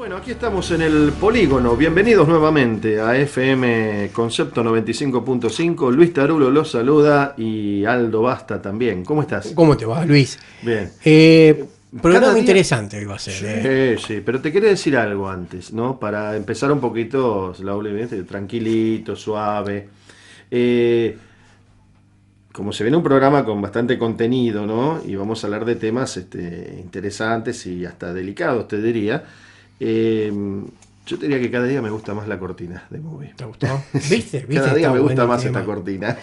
Bueno, aquí estamos en el Polígono. Bienvenidos nuevamente a FM Concepto 95.5. Luis Tarulo los saluda y Aldo Basta también. ¿Cómo estás? ¿Cómo te va, Luis? Bien. Programa interesante iba a ser. Sí, pero te quería decir algo antes, ¿no? Para empezar un poquito, tranquilito, suave. Como se viene un programa con bastante contenido, ¿no? Y vamos a hablar de temas interesantes y hasta delicados, te diría. Yo te diría que cada día me gusta más la cortina de Movie. ¿Te gustó? ¿Viste? Cada día me gusta más tema. esta cortina.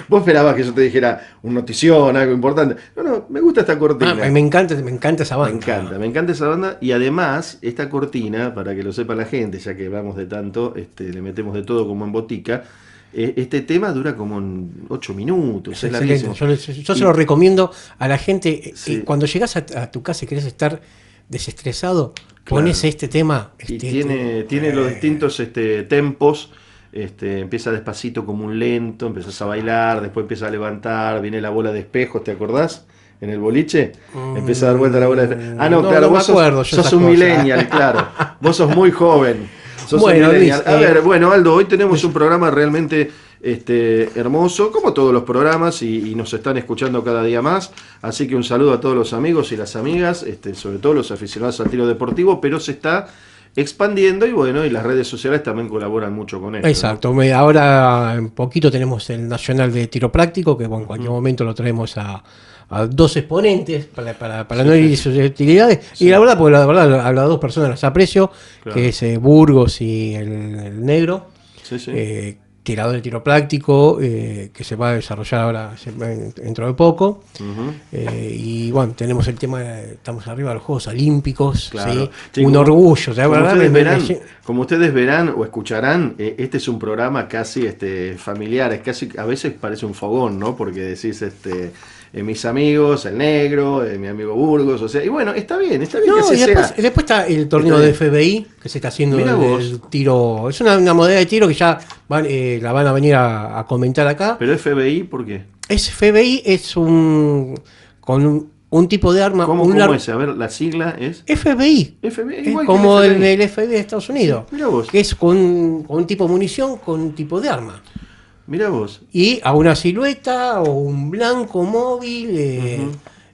Vos esperabas que yo te dijera un notición, algo importante. No, me gusta esta cortina. Me encanta esa banda. Me encanta esa banda. Y además, esta cortina, para que lo sepa la gente, ya que vamos de tanto, le metemos de todo como en botica. Este tema dura como 8 minutos. Es larguísimo. Yo se lo recomiendo a la gente. Sí. Cuando llegás a tu casa y querés estar desestresado, Claro. pones este tema. Y tiene los distintos tempos. Empieza despacito como un lento, empezás a bailar, después empieza a levantar, viene la bola de espejos, ¿te acordás? En el boliche, empieza a dar vuelta la bola de espejos. Ah, no, claro, no vos me acuerdo, sos un millennial, claro. Vos sos muy joven. Bueno, Luis, a ver, bueno, Aldo, hoy tenemos un programa realmente hermoso, como todos los programas, y nos están escuchando cada día más. Así que un saludo a todos los amigos y las amigas, sobre todo los aficionados al tiro deportivo, pero se está expandiendo y bueno, y las redes sociales también colaboran mucho con esto. Exacto, ¿no? Ahora en poquito tenemos el Nacional de Tiro Práctico, que en cualquier momento lo traemos a dos exponentes para no ir sus utilidades. Sí. Y la verdad, porque a las dos personas las aprecio, claro, que es Burgos y el Negro, tirador de tiro práctico, que se va a desarrollar ahora dentro de poco. Y bueno, tenemos el tema, estamos arriba de los Juegos Olímpicos, claro. ¿sí? Un orgullo. Como ustedes verán o escucharán, este es un programa casi familiar, es casi, a veces parece un fogón, ¿no? Porque decís, mis amigos, el Negro, mi amigo Burgos, o sea, y bueno, está bien no, que así después está el torneo de FBI, que se está haciendo el tiro, es una modalidad de tiro que ya la van a venir a comentar acá. Pero FBI, ¿por qué? FBI es con un tipo de arma. ¿Cómo es? A ver, la sigla es FBI. Igual como que el FBI. el FBI de Estados Unidos. Sí, mirá vos. Que es con un tipo de munición, con un tipo de arma. Mirá vos. Y a una silueta o un blanco móvil.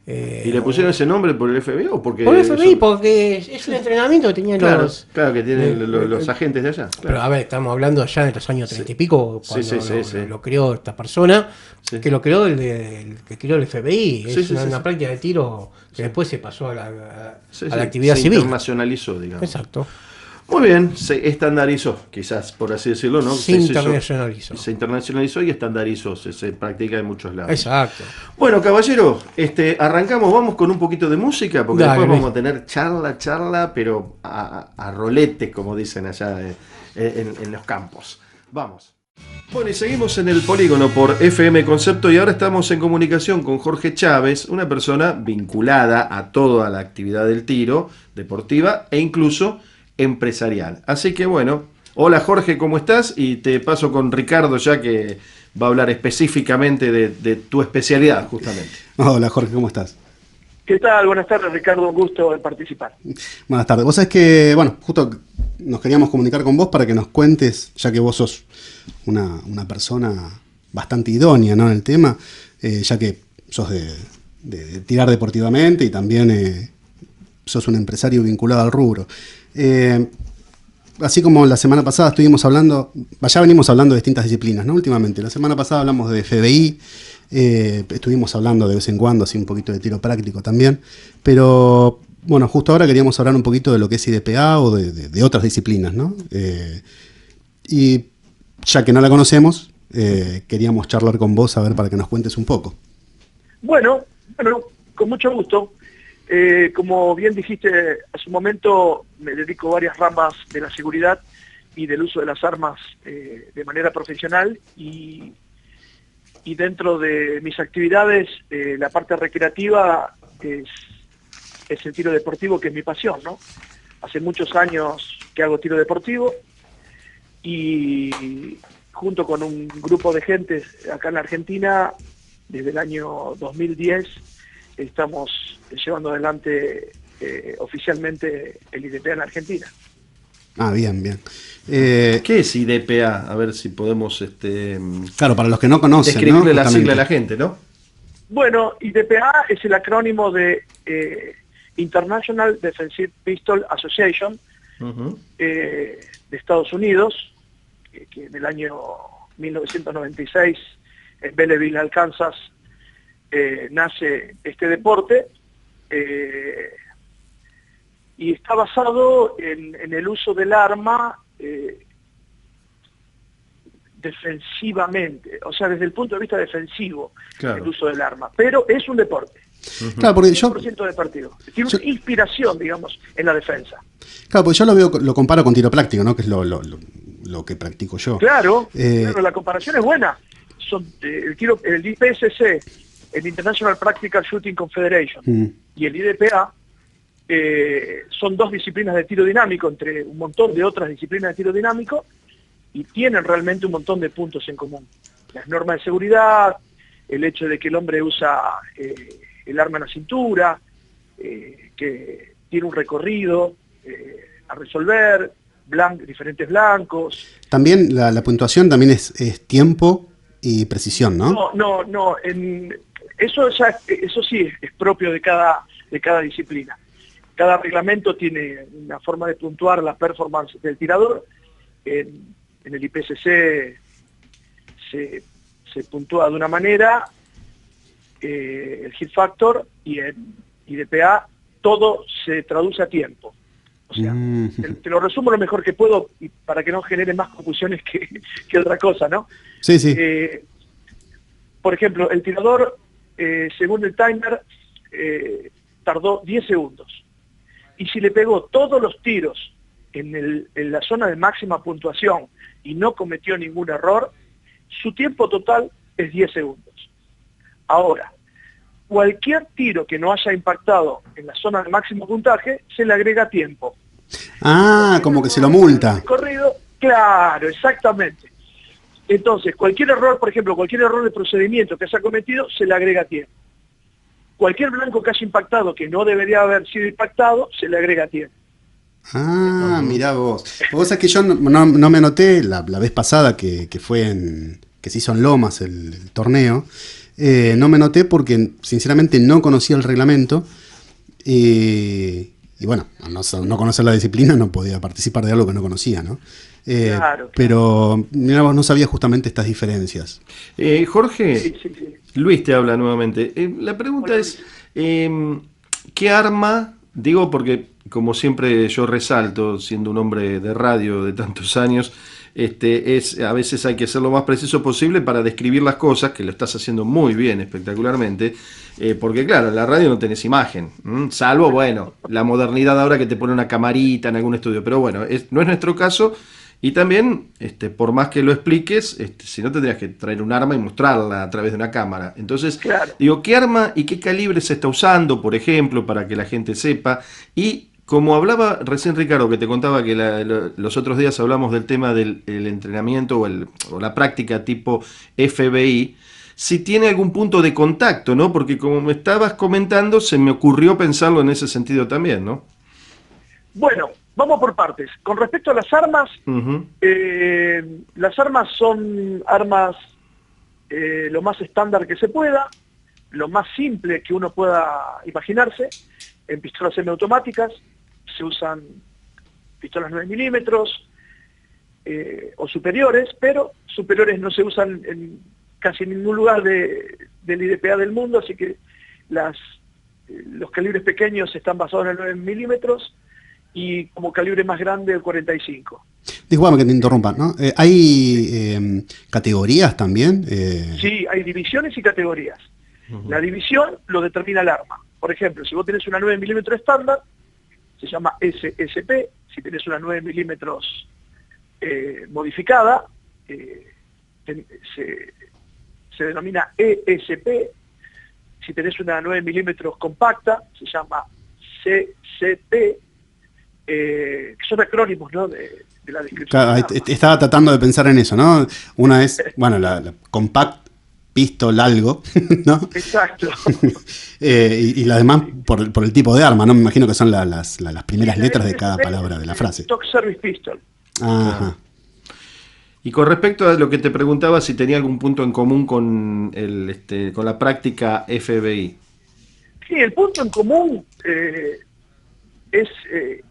¿Y le pusieron ese nombre por el FBI o porque...? Por el FBI, porque es un entrenamiento que tenían los... Claro, que tienen los agentes de allá. Claro. Pero a ver, estamos hablando allá de los años 30 y pico, cuando lo creó esta persona, que lo creó el que creó el FBI. Es una práctica de tiro que después se pasó a la actividad civil. Se internacionalizó, digamos. Exacto. Muy bien, se estandarizó, quizás por así decirlo, ¿no? Se internacionalizó. Se internacionalizó y estandarizó, se practica en muchos lados. Exacto. Bueno, caballero, arrancamos, vamos con un poquito de música, porque después vamos a tener charla, pero a roletes, como dicen allá en los campos. Vamos. Bueno, y seguimos en el Polígono por FM Concepto y ahora estamos en comunicación con Jorge Chávez, una persona vinculada a toda la actividad del tiro, deportiva e incluso empresarial. Así que bueno, hola Jorge, ¿cómo estás? Y te paso con Ricardo ya que va a hablar específicamente de tu especialidad justamente. Hola Jorge, ¿cómo estás? ¿Qué tal? Buenas tardes, Ricardo, un gusto en participar. Buenas tardes. Vos sabés que, bueno, justo nos queríamos comunicar con vos para que nos cuentes, ya que vos sos una persona bastante idónea, ¿no?, en el tema, ya que sos de tirar deportivamente y también sos un empresario vinculado al rubro. Así como la semana pasada estuvimos hablando, ya venimos hablando de distintas disciplinas, ¿no? Últimamente, la semana pasada hablamos de FBI, estuvimos hablando de vez en cuando, así un poquito de tiro práctico también, pero bueno, justo ahora queríamos hablar un poquito de lo que es IDPA o de otras disciplinas, ¿no? Y ya que no la conocemos, queríamos charlar con vos, a ver, para que nos cuentes un poco. Bueno, con mucho gusto. Como bien dijiste hace un momento, me dedico a varias ramas de la seguridad y del uso de las armas de manera profesional y dentro de mis actividades la parte recreativa es el tiro deportivo, que es mi pasión, ¿no? Hace muchos años que hago tiro deportivo y junto con un grupo de gente acá en la Argentina, desde el año 2010, estamos llevando adelante oficialmente el IDPA en Argentina. Ah, bien, bien. ¿Qué es IDPA? A ver si podemos Claro, para los que no conocen, describirle ¿no? la sigla a Justamente. la gente, ¿no? Bueno, IDPA es el acrónimo de International Defensive Pistol Association Ujú. de Estados Unidos, que en el año 1996 en Belleville, Arkansas, nace este deporte, y está basado en el uso del arma defensivamente, o sea, desde el punto de vista defensivo, Claro. el uso del arma, pero es un deporte, Claro, porque yo, 100% deportivo. Tiene una inspiración, digamos, en la defensa. claro, porque yo lo comparo con tiro práctico, ¿no? Que es lo que practico yo. Claro, Eh, claro, la comparación es buena. Son, el IPSC, el International Practical Shooting Confederation, y el IDPA, son dos disciplinas de tiro dinámico entre un montón de otras disciplinas de tiro dinámico, y tienen realmente un montón de puntos en común. Las normas de seguridad, el hecho de que el hombre usa el arma en la cintura, que tiene un recorrido a resolver, diferentes blancos. También la puntuación también es tiempo y precisión, ¿no? No, eso sí es propio de cada disciplina. Cada reglamento tiene una forma de puntuar la performance del tirador. En el IPSC se puntúa de una manera, el hit factor, y en IDPA todo se traduce a tiempo. O sea, te lo resumo lo mejor que puedo y para que no genere más confusiones que otra cosa, ¿no? Sí, sí. Por ejemplo, el tirador, según el timer, tardó 10 segundos. Y si le pegó todos los tiros en la zona de máxima puntuación y no cometió ningún error, su tiempo total es 10 segundos. Ahora, cualquier tiro que no haya impactado en la zona de máximo puntaje, se le agrega tiempo. Ah, como que se lo multa. Corrido, claro, exactamente. Entonces, cualquier error, por ejemplo, cualquier error de procedimiento que se ha cometido, se le agrega tiempo. Cualquier blanco que haya impactado que no debería haber sido impactado, se le agrega tiempo. Ah, mirá vos. Vos sabés que yo no me anoté la vez pasada que fue que se hizo en Lomas el torneo. No me anoté porque sinceramente no conocía el reglamento. Y bueno, al no conocer la disciplina no podía participar de algo que no conocía, ¿no? Claro. Pero mirá vos, no sabía justamente estas diferencias. Jorge, Sí. Luis te habla nuevamente. La pregunta es, ¿qué arma? Digo porque, como siempre yo resalto, siendo un hombre de radio de tantos años, a veces hay que ser lo más preciso posible para describir las cosas, que lo estás haciendo muy bien, espectacularmente, porque claro, en la radio no tenés imagen, salvo, bueno, la modernidad ahora que te pone una camarita en algún estudio, pero bueno, no es nuestro caso. Y también, por más que lo expliques, si no tendrías que traer un arma y mostrarla a través de una cámara. Entonces, Claro. digo, ¿qué arma y qué calibre se está usando, por ejemplo, para que la gente sepa? Y como hablaba recién Ricardo, que te contaba que los otros días hablamos del tema del entrenamiento o la práctica tipo FBI, si tiene algún punto de contacto, ¿no? Porque como me estabas comentando, se me ocurrió pensarlo en ese sentido también, ¿no? Bueno, vamos por partes. Con respecto a las armas, Uh-huh. las armas son armas lo más estándar que se pueda, lo más simple que uno pueda imaginarse. En pistolas semiautomáticas se usan pistolas 9 milímetros o superiores, pero superiores no se usan en casi ningún lugar del IDPA del mundo, así que los calibres pequeños están basados en el 9 milímetros y como calibre más grande el 45. Disculpame que te interrumpa, ¿no? ¿Hay categorías también? Sí, hay divisiones y categorías. La división lo determina el arma. Por ejemplo, si vos tenés una 9 milímetros estándar, se llama SSP. Si tenés una 9 milímetros modificada, se denomina ESP. Si tenés una 9 milímetros compacta, se llama CCP. Que son acrónimos, ¿no? de la descripción. Claro, estaba tratando de pensar en eso, ¿no? Una es, bueno, la compact pistol algo, ¿no? Exacto. Y la demás por el tipo de arma, ¿no? Me imagino que son las primeras letras de cada palabra de la frase. Stock Service Pistol. Ajá. Y con respecto a lo que te preguntaba, si tenía algún punto en común con con la práctica FBI. Sí, el punto en común es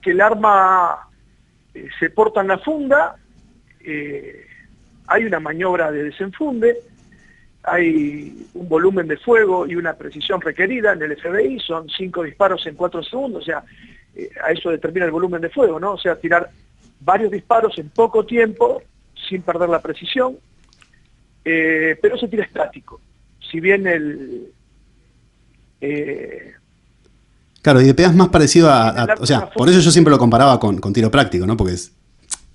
que el arma se porta en la funda, hay una maniobra de desenfunde, hay un volumen de fuego y una precisión requerida en el FBI, son 5 disparos en 4 segundos, o sea, a eso determina el volumen de fuego, ¿no? O sea, tirar varios disparos en poco tiempo, sin perder la precisión, pero se tira estático. Si bien claro, IDPA es más parecido o sea, funda, por eso yo siempre lo comparaba con tiro práctico, ¿no? Porque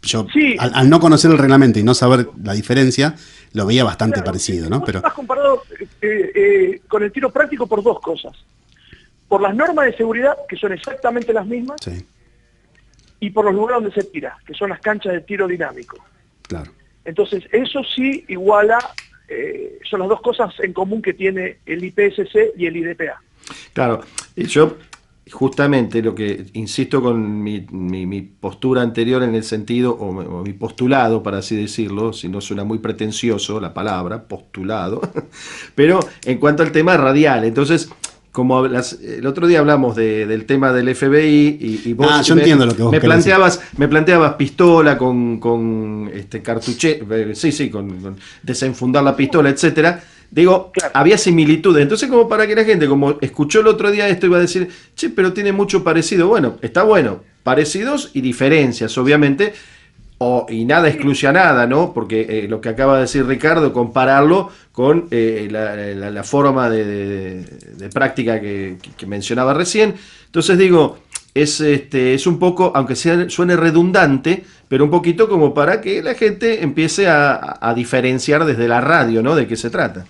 yo, sí, al no conocer el reglamento y no saber la diferencia, lo veía bastante parecido, ¿no? Pero más comparado con el tiro práctico por dos cosas. Por las normas de seguridad, que son exactamente las mismas, sí, y por los lugares donde se tira, que son las canchas de tiro dinámico. claro. Entonces, eso sí iguala, son las dos cosas en común que tiene el IPSC y el IDPA. Claro, yo justamente lo que insisto con mi postura anterior en el sentido, o mi postulado, para así decirlo, si no suena muy pretencioso la palabra, postulado, pero en cuanto al tema radial, entonces, como el otro día hablamos del tema del FBI y vos yo entiendo lo que vos me planteabas pistola con cartuche, sí, con desenfundar la pistola, etcétera. Digo, claro, había similitudes. Entonces, como para que la gente, como escuchó el otro día esto, iba a decir, che, pero tiene mucho parecido. Bueno, está bueno. Parecidos y diferencias, obviamente. Y nada excluye a nada, ¿no? Porque lo que acaba de decir Ricardo, compararlo con la forma de práctica que mencionaba recién. Entonces, digo, es un poco, aunque suene redundante, pero un poquito como para que la gente empiece a diferenciar desde la radio, ¿no? De qué se trata.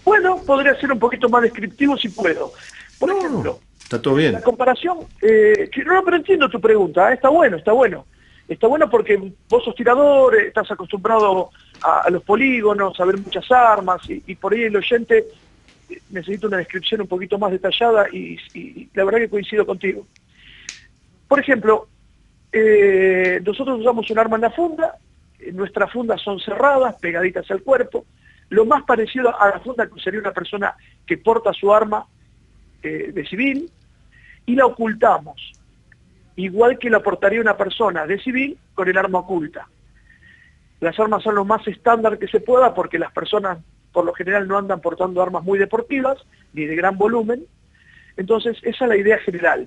Bueno, podría ser un poquito más descriptivo si puedo. Por ejemplo, está todo bien. La comparación, pero entiendo tu pregunta, está bueno, está bueno. Está bueno porque vos sos tirador, estás acostumbrado a los polígonos, a ver muchas armas, y por ahí el oyente necesita una descripción un poquito más detallada y la verdad que coincido contigo. Por ejemplo, nosotros usamos un arma en la funda, nuestras fundas son cerradas, pegaditas al cuerpo, lo más parecido a la funda que sería una persona que porta su arma de civil, y la ocultamos, igual que la portaría una persona de civil con el arma oculta. Las armas son lo más estándar que se pueda porque las personas por lo general no andan portando armas muy deportivas ni de gran volumen, entonces esa es la idea general.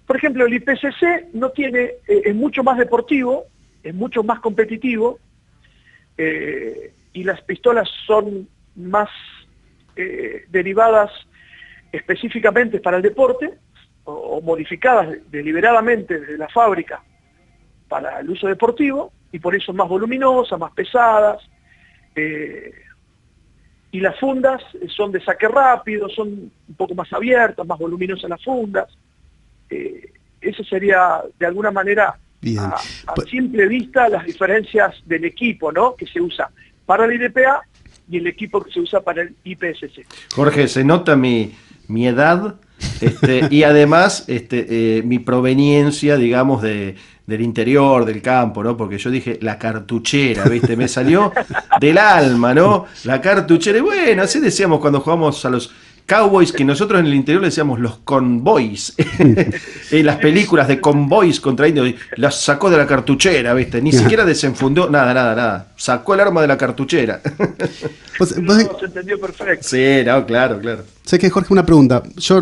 Por ejemplo, el IPSC no tiene, es mucho más deportivo, es mucho más competitivo, y las pistolas son más derivadas específicamente para el deporte, o modificadas deliberadamente desde la fábrica para el uso deportivo, y por eso más voluminosas, más pesadas, y las fundas son de saque rápido, son un poco más abiertas, más voluminosas las fundas. Eso sería, de alguna manera, a simple vista, las diferencias del equipo, ¿no?, que se usa para el IDPA y el equipo que se usa para el IPSC. Jorge, se nota mi edad y además mi proveniencia, digamos, del interior, del campo, ¿no? Porque yo dije la cartuchera, ¿viste? Me salió del alma, ¿no? La cartuchera. Y bueno, así decíamos cuando jugamos a los Cowboys, que nosotros en el interior le decíamos los convoys. En las películas de convoys contra indios, las sacó de la cartuchera, ¿viste? Ni siquiera desenfundó, nada. Sacó el arma de la cartuchera. Se entendió perfecto. Sí, no, claro. Sé que, Jorge, una pregunta. Yo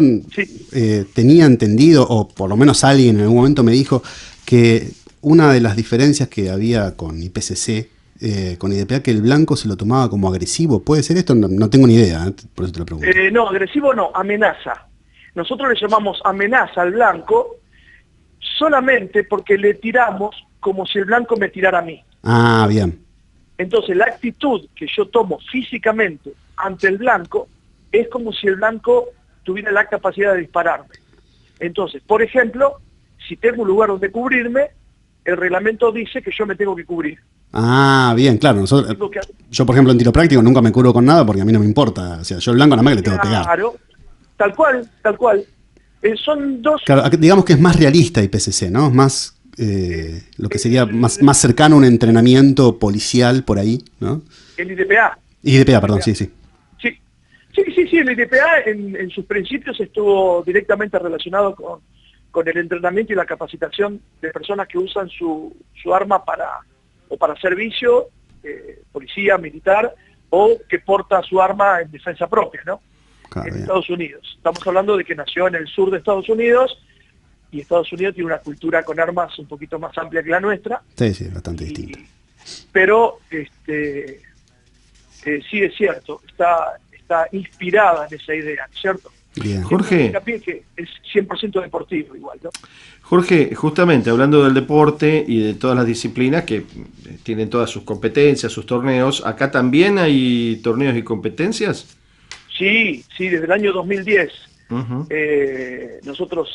tenía entendido, o por lo menos alguien en algún momento me dijo, que una de las diferencias que había con IPSC, con IDPA, que el blanco se lo tomaba como agresivo. ¿Puede ser esto? No tengo ni idea, por eso te lo pregunto. No, agresivo no, amenaza. Nosotros le llamamos amenaza al blanco solamente porque le tiramos como si el blanco me tirara a mí. Ah, bien. Entonces la actitud que yo tomo físicamente ante el blanco es como si el blanco tuviera la capacidad de dispararme. Entonces, por ejemplo, si tengo un lugar donde cubrirme, el reglamento dice que yo me tengo que cubrir. Ah, bien, claro. Yo, por ejemplo, en tiro práctico nunca me curo con nada porque a mí no me importa. O sea, yo el blanco nada más que le tengo que pegar. Claro, tal cual, tal cual. Son dos... Claro, digamos que es más realista IPCC, ¿no? Es más lo que sería más cercano a un entrenamiento policial por ahí, ¿no? El IDPA. IDPA, perdón, sí, sí. Sí, el IDPA en sus principios estuvo directamente relacionado con el entrenamiento y la capacitación de personas que usan su arma para servicio, policía, militar, o que porta su arma en defensa propia, ¿no? Claro, en bien. Estados Unidos. Estamos hablando de que nació en el sur de Estados Unidos, y Estados Unidos tiene una cultura con armas un poquito más amplia que la nuestra. Sí, bastante distinta. Pero sí es cierto, está inspirada en esa idea, ¿cierto? Bien. Jorge, que es 100% deportivo igual, ¿no? Jorge, justamente hablando del deporte y de todas las disciplinas que tienen todas sus competencias, sus torneos, ¿acá también hay torneos y competencias? Sí, desde el año 2010. Uh-huh. Nosotros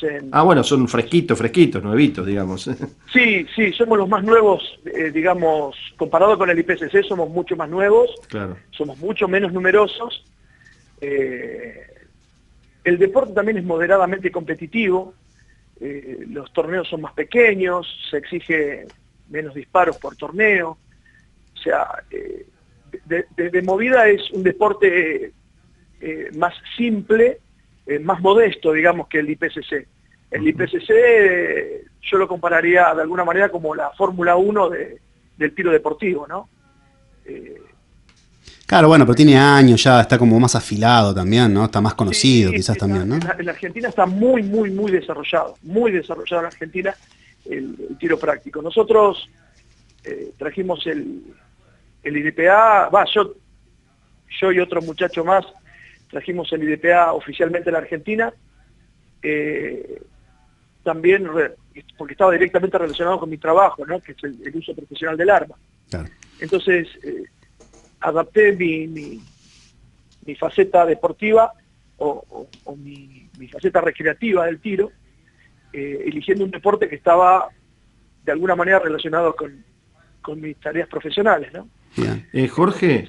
bueno, son fresquitos, nuevitos, digamos. Sí, somos los más nuevos, digamos, comparado con el IPCC, somos mucho más nuevos, claro. Somos mucho menos numerosos. El deporte también es moderadamente competitivo, los torneos son más pequeños, se exige menos disparos por torneo, o sea, de movida es un deporte más simple, más modesto, digamos, que el IPCC. El IPCC yo lo compararía de alguna manera como la Fórmula 1 del tiro deportivo, ¿no? Claro, bueno, pero tiene años ya, está como más afilado también, ¿no? Está más conocido quizás también, ¿no? En la Argentina está muy desarrollado en Argentina el tiro práctico. Nosotros trajimos el IDPA, yo y otro muchacho más, trajimos el IDPA oficialmente a la Argentina, también porque estaba directamente relacionado con mi trabajo, ¿no? Que es el uso profesional del arma. Claro. Entonces, adapté mi faceta deportiva o mi faceta recreativa del tiro, eligiendo un deporte que estaba de alguna manera relacionado con mis tareas profesionales, ¿no? Jorge,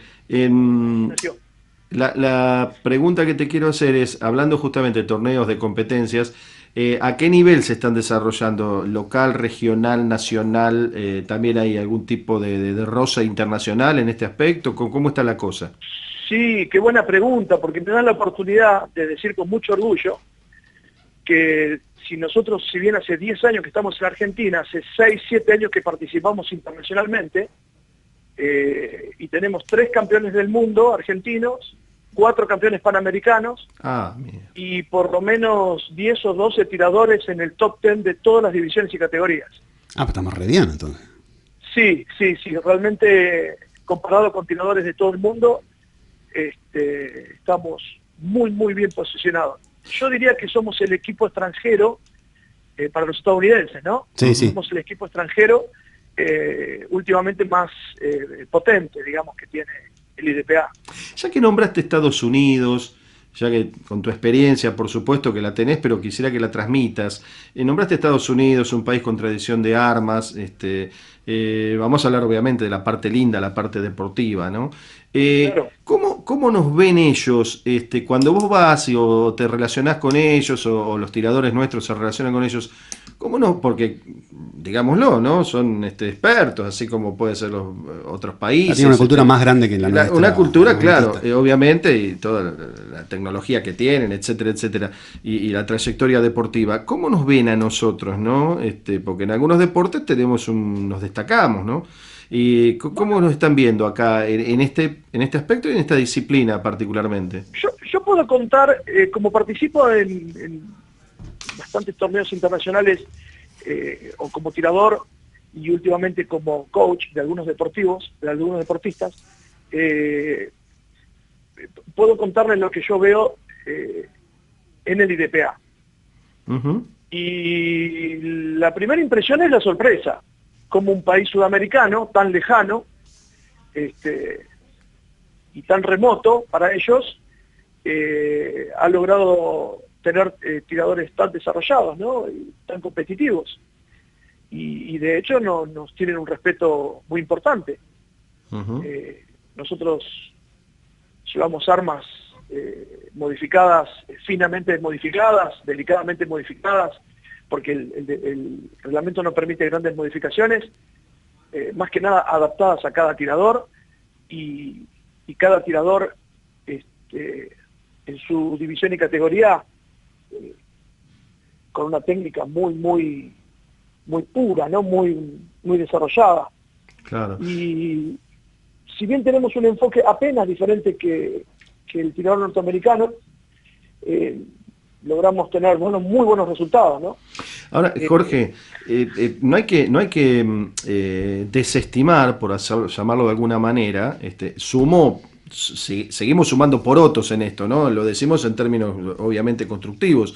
la pregunta que te quiero hacer es, hablando justamente de torneos, de competencias, ¿a qué nivel se están desarrollando? ¿Local, regional, nacional? ¿También hay algún tipo de roce internacional en este aspecto? ¿Cómo está la cosa? Sí, qué buena pregunta, porque me dan la oportunidad de decir con mucho orgullo que si bien hace 10 años que estamos en Argentina, hace 6, 7 años que participamos internacionalmente, y tenemos 3 campeones del mundo argentinos, 4 campeones panamericanos, y por lo menos 10 o 12 tiradores en el top 10 de todas las divisiones y categorías. Pues estamos re bien entonces. Sí, realmente comparado con tiradores de todo el mundo, estamos muy bien posicionados. Yo diría que somos el equipo extranjero para los estadounidenses, ¿no? Sí. Somos el equipo extranjero últimamente más potente, digamos, que tiene el IDPA. Ya que nombraste Estados Unidos, ya que con tu experiencia, por supuesto que la tenés, pero quisiera que la transmitas. Nombraste Estados Unidos, un país con tradición de armas, vamos a hablar obviamente de la parte linda, la parte deportiva, ¿no? Claro. ¿Cómo nos ven ellos cuando vos vas o te relacionás con ellos o los tiradores nuestros se relacionan con ellos? ¿Cómo no? Porque, digámoslo, ¿no? Son expertos, así como pueden ser los otros países. Tiene una cultura más grande que la nuestra. Una cultura, claro, obviamente, y toda la tecnología que tienen, etcétera, etcétera, y la trayectoria deportiva. ¿Cómo nos ven a nosotros, no? Porque en algunos deportes nos destacamos, ¿no? ¿Y cómo nos están viendo acá en este aspecto y en esta disciplina particularmente? Yo puedo contar, como participo en bastantes torneos internacionales, o como tirador y últimamente como coach de algunos deportistas, puedo contarles lo que yo veo en el IDPA. Uh-huh. Y la primera impresión es la sorpresa, como un país sudamericano tan lejano y tan remoto para ellos ha logrado tener tiradores tan desarrollados, ¿no? Y tan competitivos. y de hecho nos tienen un respeto muy importante. Nosotros llevamos armas modificadas, finamente modificadas, delicadamente modificadas, porque el reglamento no permite grandes modificaciones, más que nada adaptadas a cada tirador, y cada tirador en su división y categoría con una técnica muy pura, ¿no? muy desarrollada. Claro. Y si bien tenemos un enfoque apenas diferente que el tirador norteamericano, logramos tener muy buenos resultados, ¿no? Ahora, Jorge, no hay que desestimar, por llamarlo de alguna manera, seguimos sumando porotos en esto, ¿no? Lo decimos en términos obviamente constructivos.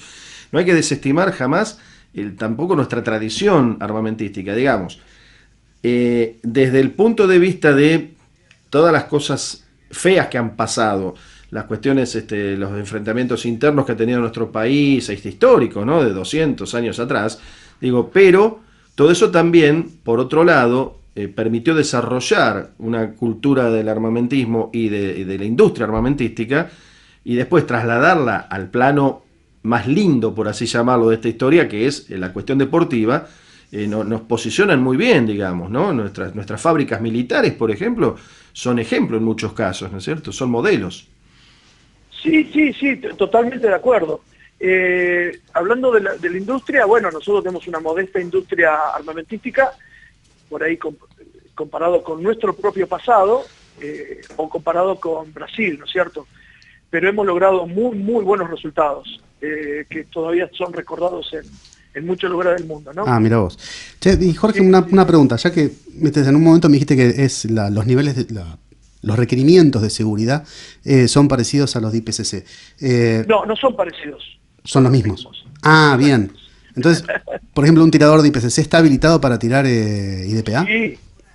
No hay que desestimar jamás tampoco nuestra tradición armamentística, digamos. Desde el punto de vista de todas las cosas feas que han pasado, las cuestiones, los enfrentamientos internos que ha tenido nuestro país, histórico, ¿no? De 200 años atrás, digo, pero todo eso también, por otro lado, permitió desarrollar una cultura del armamentismo y de la industria armamentística, y después trasladarla al plano más lindo, por así llamarlo, de esta historia, que es la cuestión deportiva. Nos posicionan muy bien, digamos, ¿no? Nuestras fábricas militares, por ejemplo, son ejemplo en muchos casos, ¿no es cierto? Son modelos. Sí, totalmente de acuerdo. Hablando de la industria, bueno, nosotros tenemos una modesta industria armamentística, por ahí comparado con nuestro propio pasado, o comparado con Brasil, ¿no es cierto? Pero hemos logrado muy buenos resultados, que todavía son recordados en muchos lugares del mundo, ¿no? Ah, mira vos. Che, y Jorge, una pregunta, ya que en un momento me dijiste que los niveles los requerimientos de seguridad son parecidos a los de IPCC. No son parecidos. Son los mismos. Ah, bien. Entonces, por ejemplo, un tirador de IPCC está habilitado para tirar IDPA.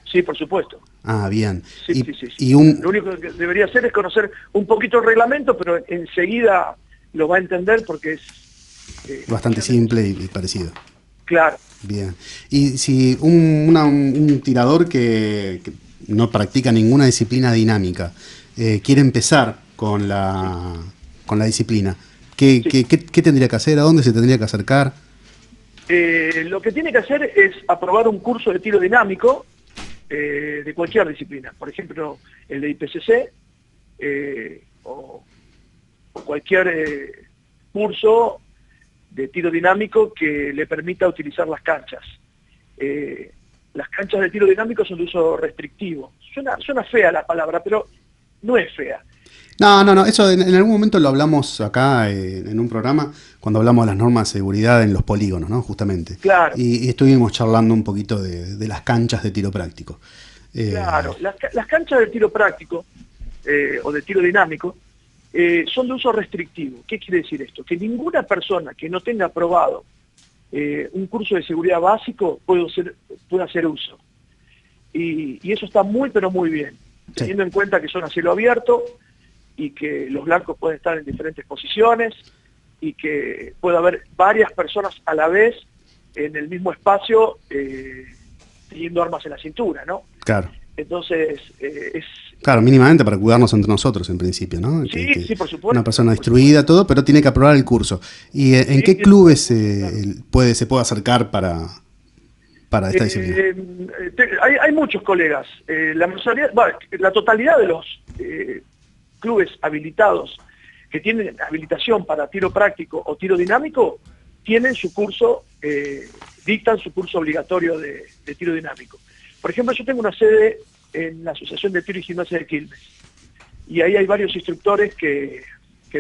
Sí, por supuesto. Ah, bien. Sí. Lo único que debería hacer es conocer un poquito el reglamento, pero enseguida lo va a entender porque es bastante simple y parecido. Claro. Bien. Y si un tirador que no practica ninguna disciplina dinámica quiere empezar con la disciplina, ¿qué tendría que hacer? ¿A dónde se tendría que acercar? Lo que tiene que hacer es aprobar un curso de tiro dinámico de cualquier disciplina. Por ejemplo, el de IPCC o cualquier curso de tiro dinámico que le permita utilizar las canchas. Las canchas de tiro dinámico son de uso restrictivo. Suena fea la palabra, pero no es fea. No, eso en algún momento lo hablamos acá en un programa, cuando hablamos de las normas de seguridad en los polígonos, ¿no? Justamente. Claro. Y estuvimos charlando un poquito de las canchas de tiro práctico. Claro, las canchas de tiro práctico o de tiro dinámico son de uso restrictivo. ¿Qué quiere decir esto? Que ninguna persona que no tenga aprobado un curso de seguridad básico puede hacer uso. Y eso está pero muy bien, teniendo en cuenta que son a cielo abierto y que los blancos pueden estar en diferentes posiciones y que puede haber varias personas a la vez en el mismo espacio teniendo armas en la cintura, ¿no? Claro. Entonces, Claro, mínimamente para cuidarnos entre nosotros en principio, ¿no? Sí, por supuesto. Una persona instruida, todo, pero tiene que aprobar el curso. ¿Y en qué clubes se puede acercar para esta disciplina? Hay muchos colegas. La totalidad de los clubes habilitados que tienen habilitación para tiro práctico o tiro dinámico tienen su curso, dictan su curso obligatorio de tiro dinámico. Por ejemplo, yo tengo una sede en la Asociación de Tiro y Gimnasia de Quilmes, y ahí hay varios instructores que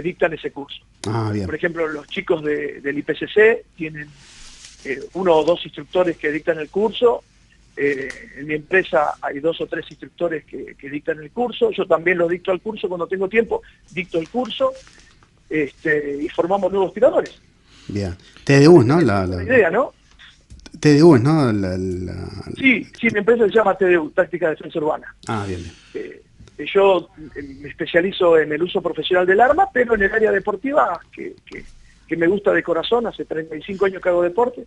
dictan ese curso. Ah, bien. Por ejemplo, los chicos del IPCC tienen 1 o 2 instructores que dictan el curso. En mi empresa hay 2 o 3 instructores que dictan el curso. Yo también lo dicto al curso cuando tengo tiempo, dicto el curso y formamos nuevos tiradores. Bien. TDU, ¿no? La idea, ¿no? TDU, ¿no? Sí, mi empresa se llama TDU, Táctica de Defensa Urbana. Ah, bien. Yo me especializo en el uso profesional del arma, pero en el área deportiva, que me gusta de corazón. Hace 35 años que hago deporte.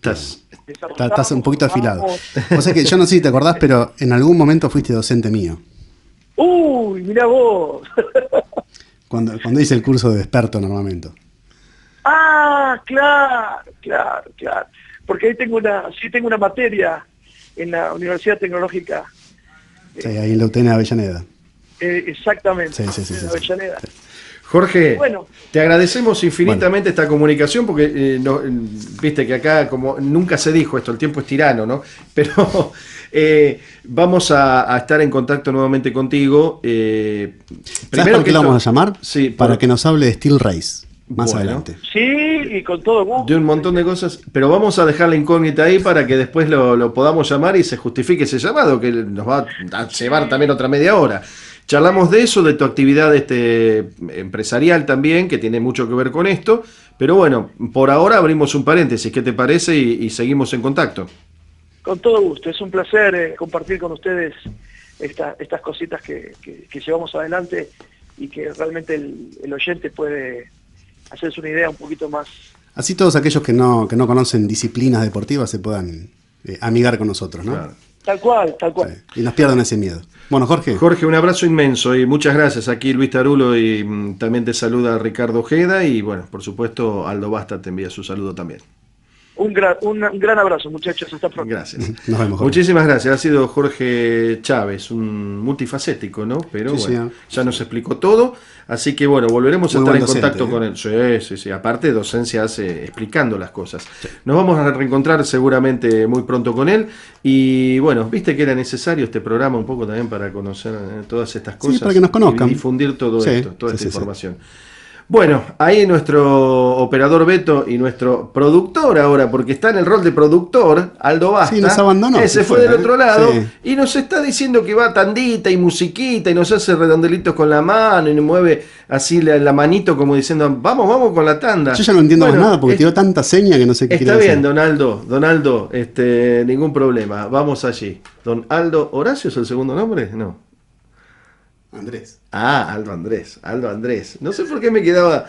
Estás un poquito afilado. O sea que yo no sé si te acordás, pero en algún momento fuiste docente mío. ¡Uy, mirá vos! Cuando hice el curso de experto en armamento. Ah, claro. Porque ahí tengo una materia en la Universidad Tecnológica. Sí, ahí en la UTN de Avellaneda. Exactamente. Sí. Avellaneda. Jorge, Bueno, te agradecemos infinitamente esta comunicación porque viste que acá como nunca se dijo esto, el tiempo es tirano, ¿no? Pero vamos a estar en contacto nuevamente contigo. ¿Sabes por qué lo vamos a llamar? Sí, para que nos hable de Steel Race más adelante. Sí, y con todo gusto. De un montón de cosas, pero vamos a dejar la incógnita ahí para que después lo podamos llamar y se justifique ese llamado, que nos va a llevar también otra media hora. Charlamos de eso, de tu actividad empresarial también, que tiene mucho que ver con esto, pero bueno, por ahora abrimos un paréntesis, ¿qué te parece? Y seguimos en contacto. Con todo gusto, es un placer compartir con ustedes estas cositas que llevamos adelante y que realmente el oyente puede hacerse una idea un poquito más. Así todos aquellos que no conocen disciplinas deportivas se puedan amigar con nosotros, ¿no? Claro. Tal cual. Sí, y nos pierdan ese miedo. Bueno, Jorge. Jorge, un abrazo inmenso y muchas gracias. Aquí Luis Tarulo y también te saluda Ricardo Ojeda y bueno, por supuesto Aldo Basta te envía su saludo también. Un gran abrazo, muchachos. Hasta pronto. Gracias. Nos vemos, Jorge. Muchísimas gracias. Ha sido Jorge Chávez, un multifacético, ¿no? Pero Sí, bueno, sí. ya nos explicó todo. Así que bueno, volveremos a Muy estar en buen docente, contacto con él. Sí. Aparte, docencia hace explicando las cosas. Nos vamos a reencontrar seguramente muy pronto con él. Y bueno, viste que era necesario este programa un poco también para conocer todas estas cosas. Sí, para que nos conozcan. Y difundir todo Sí, esto, toda sí, esta sí, información. Bueno, ahí nuestro operador Beto y nuestro productor ahora, porque está en el rol de productor, Aldo Basta. Sí, nos abandonó. Ese fue del otro lado Sí. y nos está diciendo que va tandita y musiquita y nos hace redondelitos con la mano y nos mueve así la manito como diciendo, vamos con la tanda. Yo ya no entiendo Bueno, más nada porque tiró tanta seña que no sé qué Está quiere bien, decir. Donaldo, ningún problema, vamos allí. Don Aldo Horacio, ¿es el segundo nombre? No. Andrés. Ah, Aldo Andrés. No sé por qué me quedaba.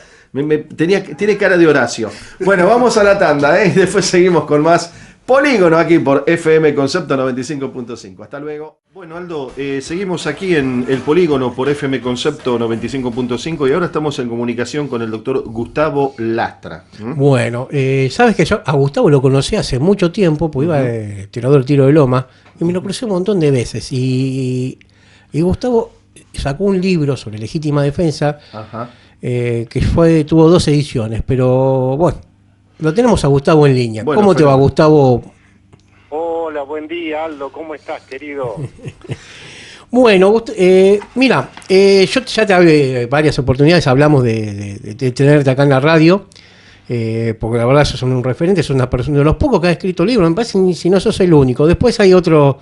Tiene cara de Horacio. Bueno, vamos a la tanda, y después seguimos con más Polígono aquí por FM Concepto 95.5. Hasta luego. Bueno, Aldo, seguimos aquí en el Polígono por FM Concepto 95.5 y ahora estamos en comunicación con el doctor Gustavo Lastra. Bueno, sabes que yo a Gustavo lo conocí hace mucho tiempo, porque iba de tirador tiro de loma, y me lo crucé un montón de veces. Y Gustavo sacó un libro sobre legítima defensa, Ajá. que tuvo 2 ediciones, pero bueno, lo tenemos a Gustavo en línea. Bueno, ¿Cómo te va, Gustavo? Hola, buen día, Aldo, ¿cómo estás, querido? Bueno, mira, yo ya te hablé varias oportunidades, hablamos de tenerte acá en la radio, porque la verdad sos un referente, sos una persona de los pocos que ha escrito libros, me parece, si no sos el único. Después hay otra...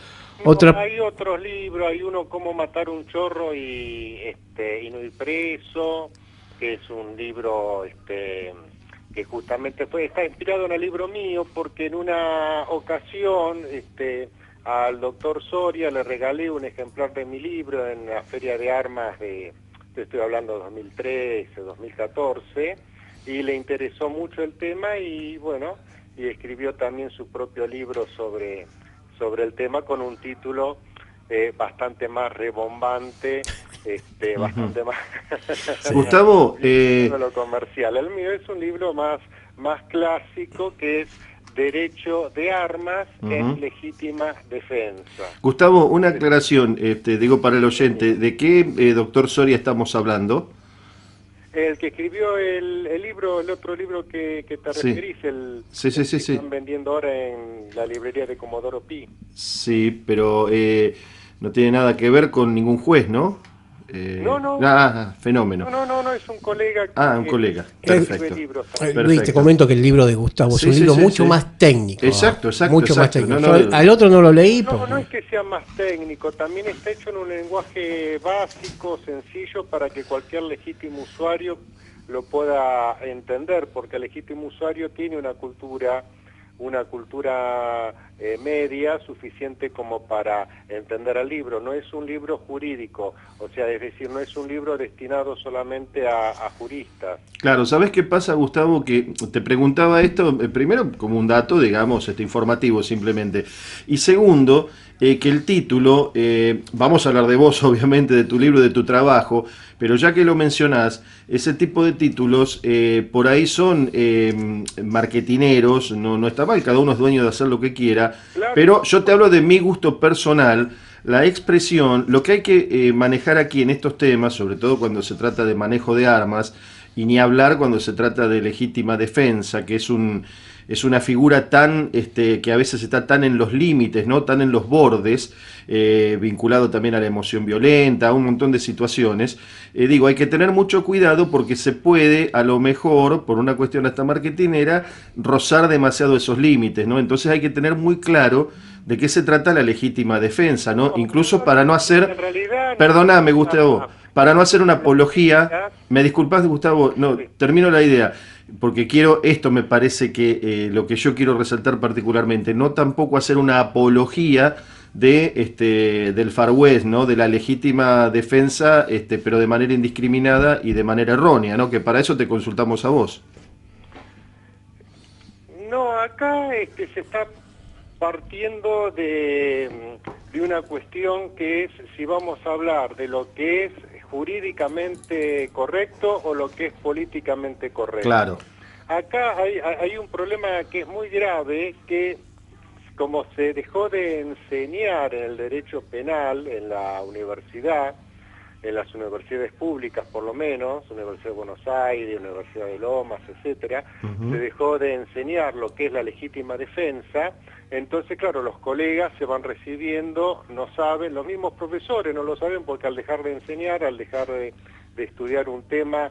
Hay otros libros, hay uno, Cómo matar un chorro y no ir preso, que es un libro que justamente está inspirado en el libro mío, porque en una ocasión al doctor Soria le regalé un ejemplar de mi libro en la Feria de Armas te estoy hablando de 2013, 2014, y le interesó mucho el tema y bueno, y escribió también su propio libro sobre el tema con un título bastante más rebombante, bastante más... Gustavo, lo comercial. El mío es un libro más clásico, que es Derecho de Armas en Legítima Defensa. Gustavo, una aclaración, digo para el oyente, ¿de qué doctor Soria estamos hablando? El que escribió el libro, el otro libro que te Sí. referís, Sí. que están vendiendo ahora en la librería de Comodoro Pi. Sí, pero no tiene nada que ver con ningún juez, ¿no? No. Fenómeno. No, es un colega. Un colega. Perfecto. Libros. Luis, te Perfecto. comento que el libro de Gustavo es Sí, un sí, libro sí, mucho sí. más técnico. Exacto. Mucho más exacto. técnico. No, Yo al otro no lo leí. No porque- es que sea más técnico, también está hecho en un lenguaje básico, sencillo, para que cualquier legítimo usuario lo pueda entender, porque el legítimo usuario tiene una cultura una cultura media suficiente como para entender al libro. No es un libro jurídico, o sea, es decir, no es un libro destinado solamente a juristas. Claro, ¿sabés qué pasa, Gustavo? Que te preguntaba esto, primero como un dato, digamos, informativo simplemente. Y segundo, que el título, vamos a hablar de vos, obviamente, de tu libro, de tu trabajo, pero ya que lo mencionás, ese tipo de títulos por ahí son marketineros, no está mal, cada uno es dueño de hacer lo que quiera, Claro. pero yo te hablo de mi gusto personal. La expresión, lo que hay que manejar aquí en estos temas, sobre todo cuando se trata de manejo de armas, y ni hablar cuando se trata de legítima defensa, que es una figura tan que a veces está tan en los límites, ¿no? Tan en los bordes, vinculado también a la emoción violenta, a un montón de situaciones. Digo, hay que tener mucho cuidado porque se puede, a lo mejor, por una cuestión hasta marketinera, rozar demasiado esos límites, ¿no? Entonces hay que tener muy claro de qué se trata la legítima defensa, ¿no? Incluso para no hacer, En realidad, perdóname, Gustavo, para no hacer una apología, me disculpas, Gustavo, no, termino la idea, porque quiero, esto me parece que lo que yo quiero resaltar particularmente, no tampoco hacer una apología del Far West, ¿no? De la legítima defensa, pero de manera indiscriminada y de manera errónea, ¿no? Que para eso te consultamos a vos. No, acá se está partiendo de una cuestión que es si vamos a hablar de lo que es jurídicamente correcto o lo que es políticamente correcto. Claro. Acá hay un problema que es muy grave, que como se dejó de enseñar en el derecho penal en la universidad, en las universidades públicas por lo menos, Universidad de Buenos Aires, Universidad de Lomas, etcétera, se dejó de enseñar lo que es la legítima defensa. Entonces, claro, los colegas se van recibiendo, no saben, los mismos profesores no lo saben porque al dejar de enseñar, al dejar de estudiar un tema,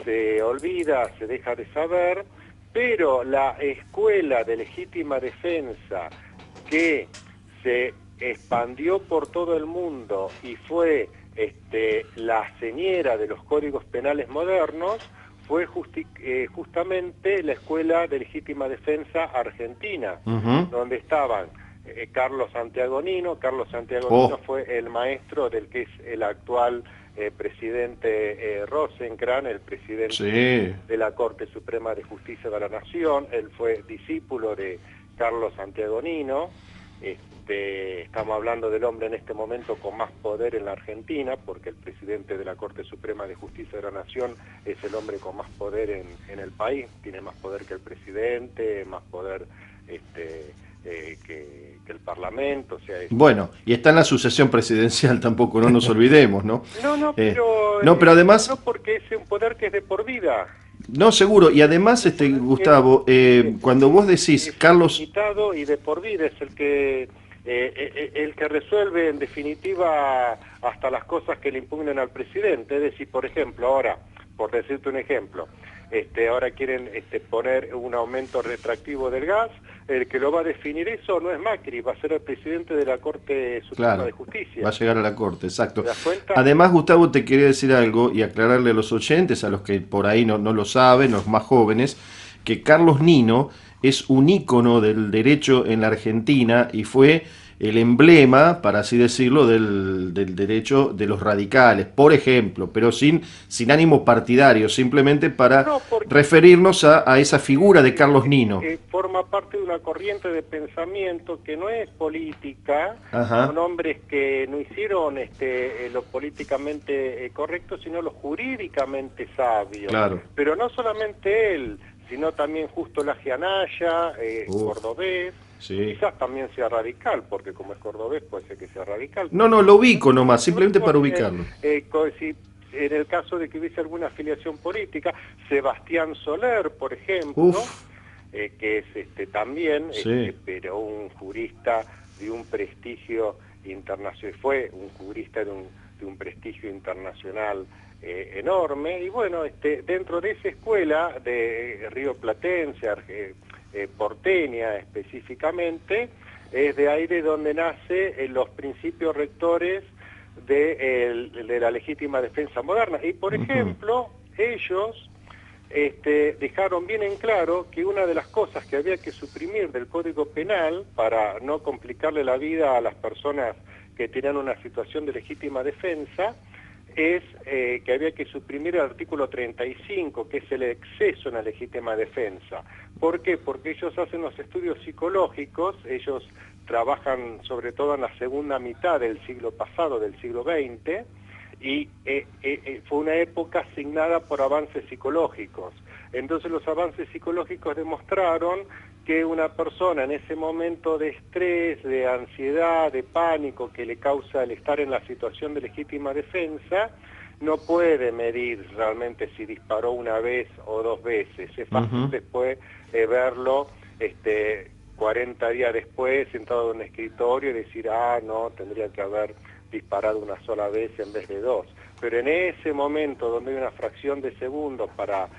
se olvida, se deja de saber, pero la escuela de legítima defensa que se expandió por todo el mundo y fue la señera de los códigos penales modernos, fue justamente la Escuela de Legítima Defensa Argentina, donde estaban Carlos Santiagonino. Carlos Santiagonino fue el maestro del que es el actual presidente Rosenkrantz, el presidente de la Corte Suprema de Justicia de la Nación. Él fue discípulo de Carlos Santiagonino. Estamos hablando del hombre en este momento con más poder en la Argentina, porque el presidente de la Corte Suprema de Justicia de la Nación es el hombre con más poder en el país, tiene más poder que el presidente, más poder que el Parlamento. O sea, bueno, y está en la sucesión presidencial tampoco, no nos olvidemos, ¿no? No, pero además... No, porque es un poder que es de por vida. No, seguro, y además, Gustavo, cuando vos decís, Carlos... Y de por vida es el que resuelve en definitiva hasta las cosas que le impugnen al presidente. Es decir, por ejemplo, ahora, por decirte un ejemplo, ahora quieren poner un aumento retroactivo del gas, el que lo va a definir eso no es Macri, va a ser el presidente de la Corte Suprema de Justicia. Va a llegar a la Corte, exacto. ¿Te das cuenta? Además, Gustavo, te quería decir algo y aclararle a los oyentes, a los que por ahí no lo saben, los más jóvenes, que Carlos Nino es un ícono del derecho en la Argentina y fue el emblema, para así decirlo, del derecho de los radicales, por ejemplo, pero sin ánimo partidario, simplemente para referirnos a esa figura de Carlos Nino. Forma parte de una corriente de pensamiento que no es política, son hombres que no hicieron lo políticamente correcto, sino lo jurídicamente sabio. Claro. Pero no solamente él, sino también Justo Laje Anaya, cordobés. Sí. Quizás también sea radical, porque como es cordobés puede ser que sea radical. No, lo ubico nomás, simplemente para ubicarlo. Si en el caso de que hubiese alguna afiliación política, Sebastián Soler, por ejemplo, que es también, pero un jurista de un prestigio internacional, fue un jurista de un prestigio internacional enorme, y bueno, dentro de esa escuela de Río Platense, porteña específicamente, es de ahí de donde nace los principios rectores de la legítima defensa moderna. Y por ejemplo, ellos dejaron bien en claro que una de las cosas que había que suprimir del Código Penal para no complicarle la vida a las personas que tenían una situación de legítima defensa es que había que suprimir el artículo 35, que es el exceso en la legítima defensa. ¿Por qué? Porque ellos hacen los estudios psicológicos, ellos trabajan sobre todo en la segunda mitad del siglo pasado, del siglo XX, y fue una época asignada por avances psicológicos. Entonces los avances psicológicos demostraron que una persona en ese momento de estrés, de ansiedad, de pánico que le causa el estar en la situación de legítima defensa, no puede medir realmente si disparó una vez o dos veces. Es fácil después verlo 40 días después sentado en un escritorio y decir, no, tendría que haber disparado una sola vez en vez de dos. Pero en ese momento donde hay una fracción de segundos para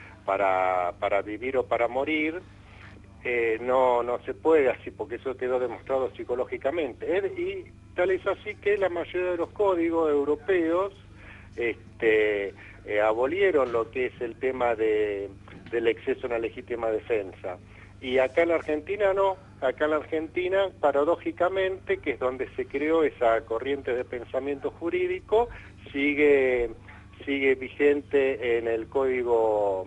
vivir o para morir, no se puede así, porque eso quedó demostrado psicológicamente. Y tal es así que la mayoría de los códigos europeos abolieron lo que es el tema del exceso en la legítima defensa. Y acá en la Argentina no, acá en la Argentina, paradójicamente, que es donde se creó esa corriente de pensamiento jurídico, sigue vigente en el Código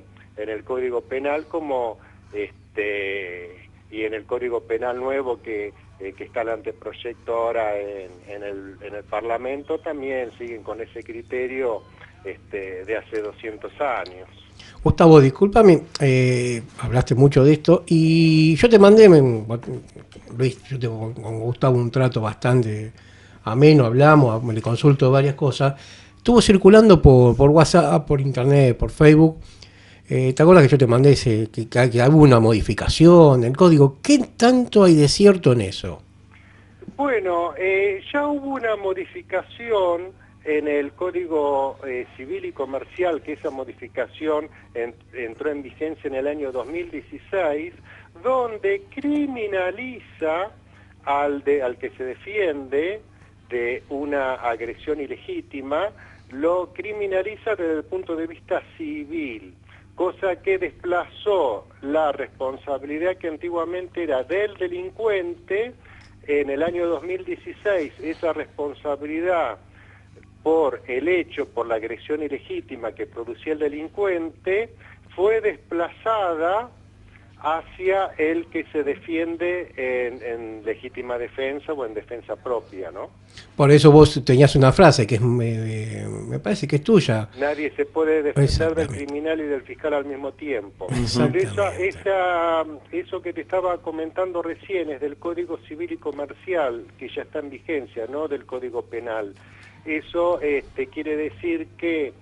Penal como y en el Código Penal nuevo que está el anteproyecto ahora en el Parlamento, también siguen con ese criterio de hace 200 años. Gustavo, discúlpame, hablaste mucho de esto y yo te mandé, Luis, yo tengo con Gustavo un trato bastante ameno, hablamos, le consulto varias cosas. Estuvo circulando por WhatsApp, por internet, por Facebook. ¿Te acuerdas que yo te mandé que hubo una modificación del código? ¿Qué tanto hay de cierto en eso? Bueno, ya hubo una modificación en el Código Civil y Comercial, que esa modificación entró en vigencia en el año 2016, donde criminaliza al que se defiende de una agresión ilegítima, lo criminaliza desde el punto de vista civil, cosa que desplazó la responsabilidad que antiguamente era del delincuente. En el año 2016 esa responsabilidad por la agresión ilegítima que producía el delincuente, fue desplazada hacia el que se defiende en legítima defensa o en defensa propia, ¿no? Por eso vos tenías una frase que me parece que es tuya. Nadie se puede defender del criminal y del fiscal al mismo tiempo. Eso que te estaba comentando recién es del Código Civil y Comercial, que ya está en vigencia, no del Código Penal. Eso quiere decir que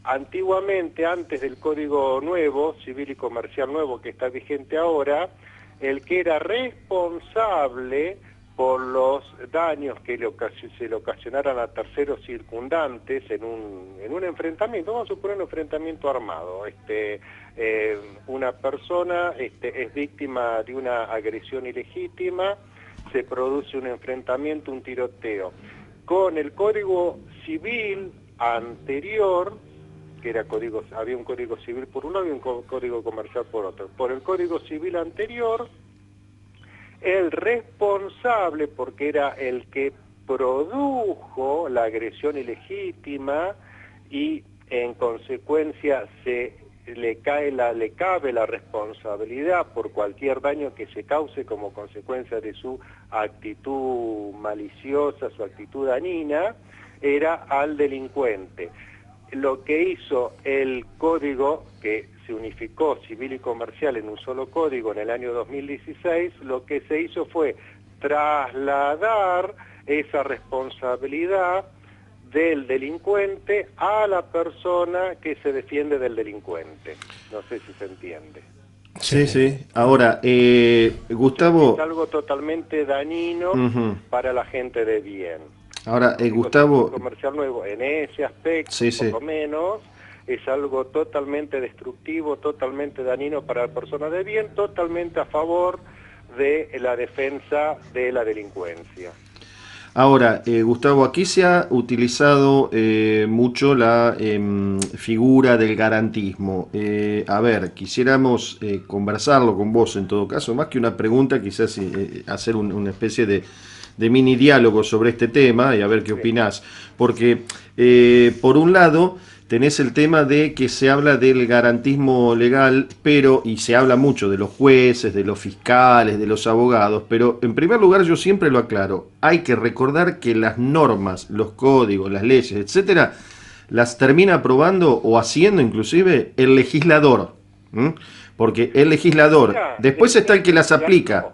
antiguamente, antes del Código nuevo, Civil y Comercial nuevo, que está vigente ahora, el que era responsable por los daños que se le ocasionaran a terceros circundantes en un enfrentamiento, vamos a suponer un enfrentamiento armado, una persona es víctima de una agresión ilegítima, se produce un enfrentamiento, un tiroteo. Con el Código Civil anterior, que había un Código Civil por un lado y un Código Comercial por otro. Por el Código Civil anterior, el responsable, porque era el que produjo la agresión ilegítima y en consecuencia le cabe la responsabilidad por cualquier daño que se cause como consecuencia de su actitud maliciosa, su actitud dañina, era al delincuente. Lo que hizo el código, que se unificó civil y comercial en un solo código en el año 2016, lo que se hizo fue trasladar esa responsabilidad del delincuente a la persona que se defiende del delincuente. No sé si se entiende. Sí. Ahora, Gustavo... Es algo totalmente dañino para la gente de bien. Ahora, Gustavo... Comercial nuevo, en ese aspecto, por lo menos, es algo totalmente destructivo, totalmente dañino para la persona de bien, totalmente a favor de la defensa de la delincuencia. Ahora, Gustavo, aquí se ha utilizado mucho la figura del garantismo. A ver, quisiéramos conversarlo con vos en todo caso, más que una pregunta, quizás hacer una especie de mini diálogo sobre este tema y a ver qué opinás. Porque, por un lado, tenés el tema de que se habla del garantismo legal, y se habla mucho de los jueces, de los fiscales, de los abogados, pero en primer lugar yo siempre lo aclaro, hay que recordar que las normas, los códigos, las leyes, etcétera, las termina aprobando o haciendo inclusive el legislador, ¿m? Porque el legislador, después está el que las aplica.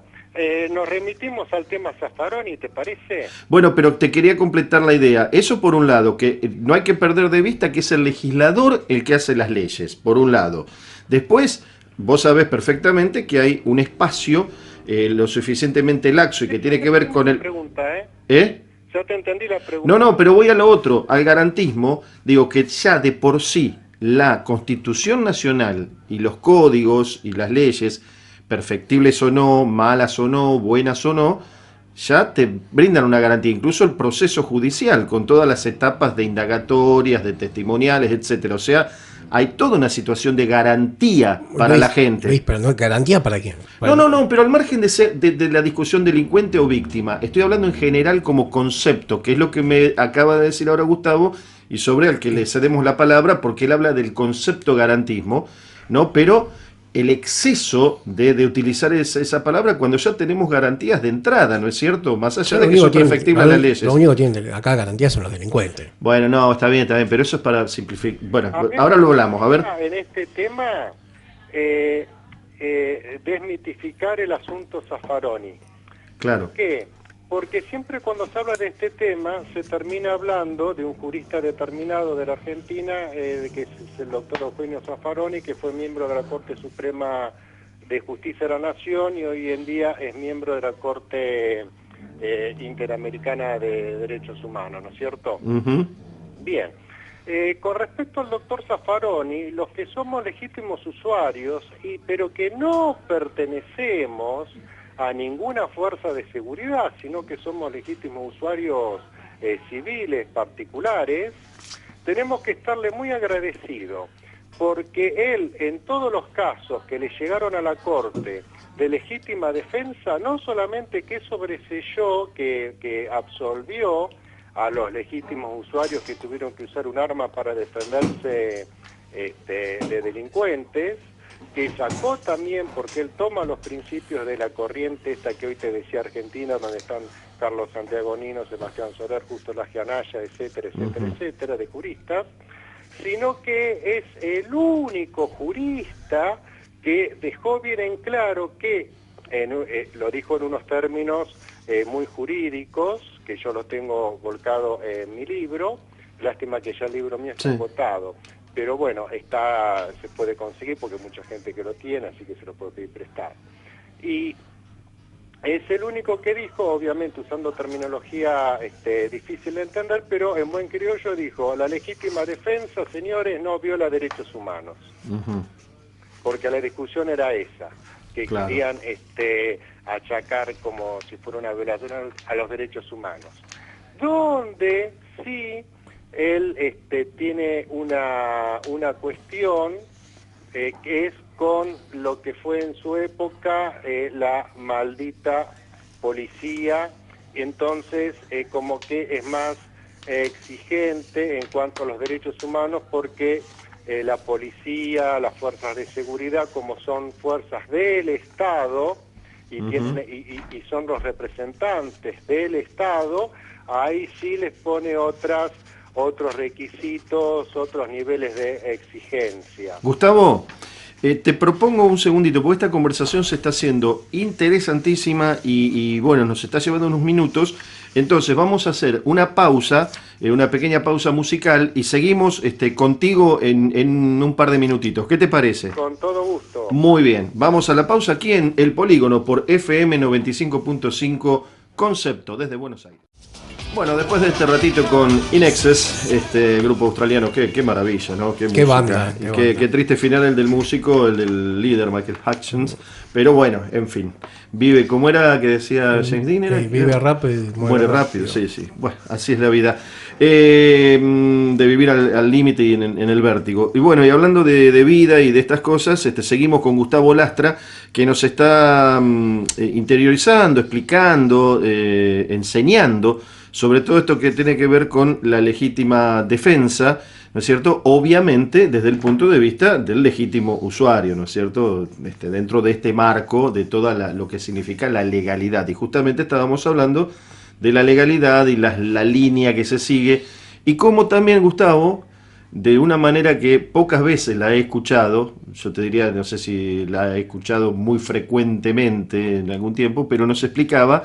Nos remitimos al tema Zaffaroni, ¿te parece? Bueno, pero te quería completar la idea. Eso por un lado, que no hay que perder de vista que es el legislador el que hace las leyes, por un lado. Después, vos sabés perfectamente que hay un espacio lo suficientemente laxo y que tiene que ver con el... ¿Eh? Yo te entendí la pregunta. No, pero voy a lo otro, al garantismo. Digo que ya de por sí la Constitución Nacional y los códigos y las leyes, perfectibles o no, malas o no, buenas o no, ya te brindan una garantía. Incluso el proceso judicial, con todas las etapas de indagatorias, de testimoniales, etcétera. O sea, hay toda una situación de garantía para la gente. Luis, pero no es garantía para quién. No, pero al margen de la discusión delincuente o víctima, estoy hablando en general como concepto, que es lo que me acaba de decir ahora Gustavo, y sobre el que le cedemos la palabra, porque él habla del concepto garantismo, ¿no? Pero el exceso de utilizar esa palabra cuando ya tenemos garantías de entrada, ¿no es cierto? Más allá de que son perfectibles las leyes. Lo único que tienen acá garantías son los delincuentes. Bueno, no, está bien, pero eso es para simplificar. Bueno, ahora lo hablamos, a ver. En este tema, desmitificar el asunto Zaffaroni. Claro. ¿Por qué? Porque siempre cuando se habla de este tema se termina hablando de un jurista determinado de la Argentina, que es el doctor Eugenio Zaffaroni, que fue miembro de la Corte Suprema de Justicia de la Nación y hoy en día es miembro de la Corte Interamericana de Derechos Humanos, ¿no es cierto? Uh-huh. Bien. Con respecto al doctor Zaffaroni, los que somos legítimos usuarios, pero que no pertenecemos a ninguna fuerza de seguridad, sino que somos legítimos usuarios civiles, particulares, tenemos que estarle muy agradecidos, porque él, en todos los casos que le llegaron a la Corte de legítima defensa, no solamente que sobreseyó, que absolvió a los legítimos usuarios que tuvieron que usar un arma para defenderse de delincuentes, que sacó también, porque él toma los principios de la corriente esta que hoy te decía Argentina, donde están Carlos Santiagonino, Sebastián Soler, Justo Lagianaya, etcétera, etcétera, etcétera, de juristas, sino que es el único jurista que dejó bien en claro que, lo dijo en unos términos muy jurídicos, que yo lo tengo volcado en mi libro, lástima que ya el libro mío está agotado. Pero bueno, se puede conseguir porque hay mucha gente que lo tiene, así que se lo puedo pedir prestado. Y es el único que dijo, obviamente usando terminología difícil de entender, pero en buen criollo dijo, la legítima defensa, señores, no viola derechos humanos. Uh-huh. Porque la discusión era esa, que querían achacar como si fuera una violación a los derechos humanos. Donde sí... él tiene una cuestión que es con lo que fue en su época la maldita policía, entonces como que es más exigente en cuanto a los derechos humanos porque la policía, las fuerzas de seguridad, como son fuerzas del Estado y, y son los representantes del Estado, ahí sí les pone otros requisitos, otros niveles de exigencia. Gustavo, te propongo un segundito, porque esta conversación se está haciendo interesantísima y bueno, nos está llevando unos minutos. Entonces vamos a hacer una pausa, una pequeña pausa musical y seguimos contigo en un par de minutitos. ¿Qué te parece? Con todo gusto. Muy bien, vamos a la pausa aquí en El Polígono por FM 95.5 Concepto desde Buenos Aires. Bueno, después de este ratito con In Excess, este grupo australiano, qué maravilla, ¿no? Qué música. Banda. Qué triste final el del músico, el del líder Michael Hutchins. Pero bueno, en fin. Vive, como era que decía James Dean, era, vive rápido y muere rápido. Sí. Bueno, así es la vida. De vivir al límite y en el vértigo. Y bueno, y hablando de vida y de estas cosas, seguimos con Gustavo Lastra, que nos está interiorizando, explicando, enseñando sobre todo esto que tiene que ver con la legítima defensa, ¿no es cierto? Obviamente desde el punto de vista del legítimo usuario, ¿no es cierto? Dentro de este marco de toda lo que significa la legalidad. Y justamente estábamos hablando de la legalidad y la línea que se sigue, y cómo también, Gustavo, de una manera que pocas veces la he escuchado, yo te diría, no sé si la he escuchado muy frecuentemente en algún tiempo, pero nos explicaba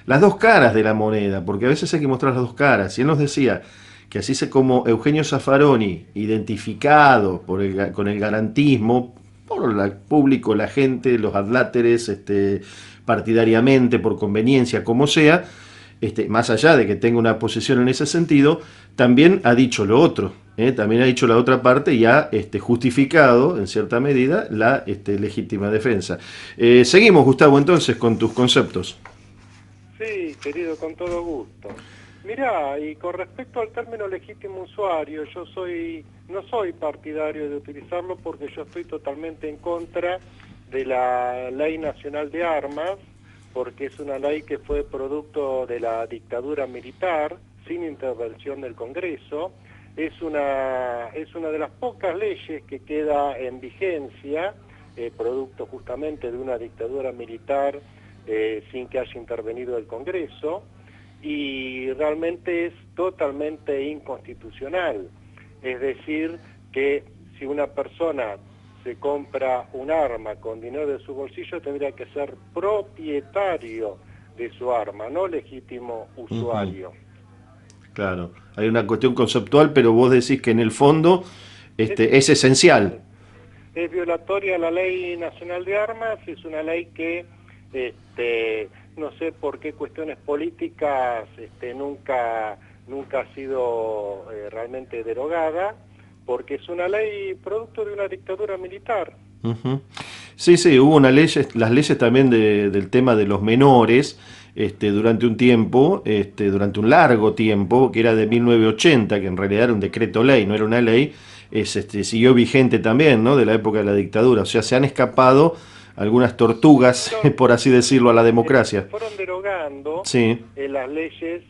las dos caras de la moneda, porque a veces hay que mostrar las dos caras. Y él nos decía que así como Eugenio Zaffaroni, identificado con el garantismo, por el público, la gente, los adláteres, partidariamente, por conveniencia, como sea, más allá de que tenga una posición en ese sentido, también ha dicho lo otro, también ha dicho la otra parte y ha justificado, en cierta medida, la legítima defensa. Seguimos, Gustavo, entonces, con tus conceptos. Sí, querido, con todo gusto. Mirá, y con respecto al término legítimo usuario, yo no soy partidario de utilizarlo porque yo estoy totalmente en contra de la Ley Nacional de Armas, porque es una ley que fue producto de la dictadura militar, sin intervención del Congreso. Es una de las pocas leyes que queda en vigencia, producto justamente de una dictadura militar, sin que haya intervenido el Congreso, y realmente es totalmente inconstitucional. Es decir, que si una persona se compra un arma con dinero de su bolsillo, tendría que ser propietario de su arma, no legítimo usuario. Claro, hay una cuestión conceptual, pero vos decís que en el fondo es esencial. Es violatoria a la Ley Nacional de Armas, es una ley que no sé por qué cuestiones políticas nunca ha sido realmente derogada, porque es una ley producto de una dictadura militar. Uh-huh. Sí, hubo las leyes también del tema de los menores, durante un tiempo, durante un largo tiempo, que era de 1980, que en realidad era un decreto ley, no era una ley, siguió vigente también, ¿no? De la época de la dictadura, o sea, se han escapado algunas tortugas, por así decirlo, a la democracia. Fueron derogando sí. Las leyes,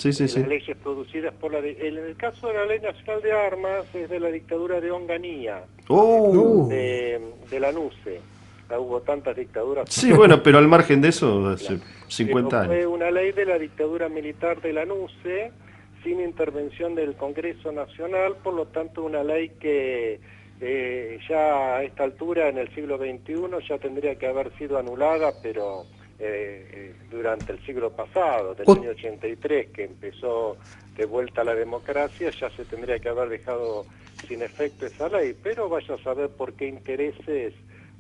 las leyes producidas por en el caso de la Ley Nacional de Armas es de la dictadura de Onganía, de la NUCE. Hubo tantas dictaduras. Sí, bueno, pero al margen de eso, hace 50 años. Fue una ley de la dictadura militar de la NUCE, sin intervención del Congreso Nacional, por lo tanto una ley que ya a esta altura, en el siglo XXI, ya tendría que haber sido anulada, pero durante el siglo pasado, del año 83, que empezó de vuelta la democracia, ya se tendría que haber dejado sin efecto esa ley, pero vaya a saber por qué intereses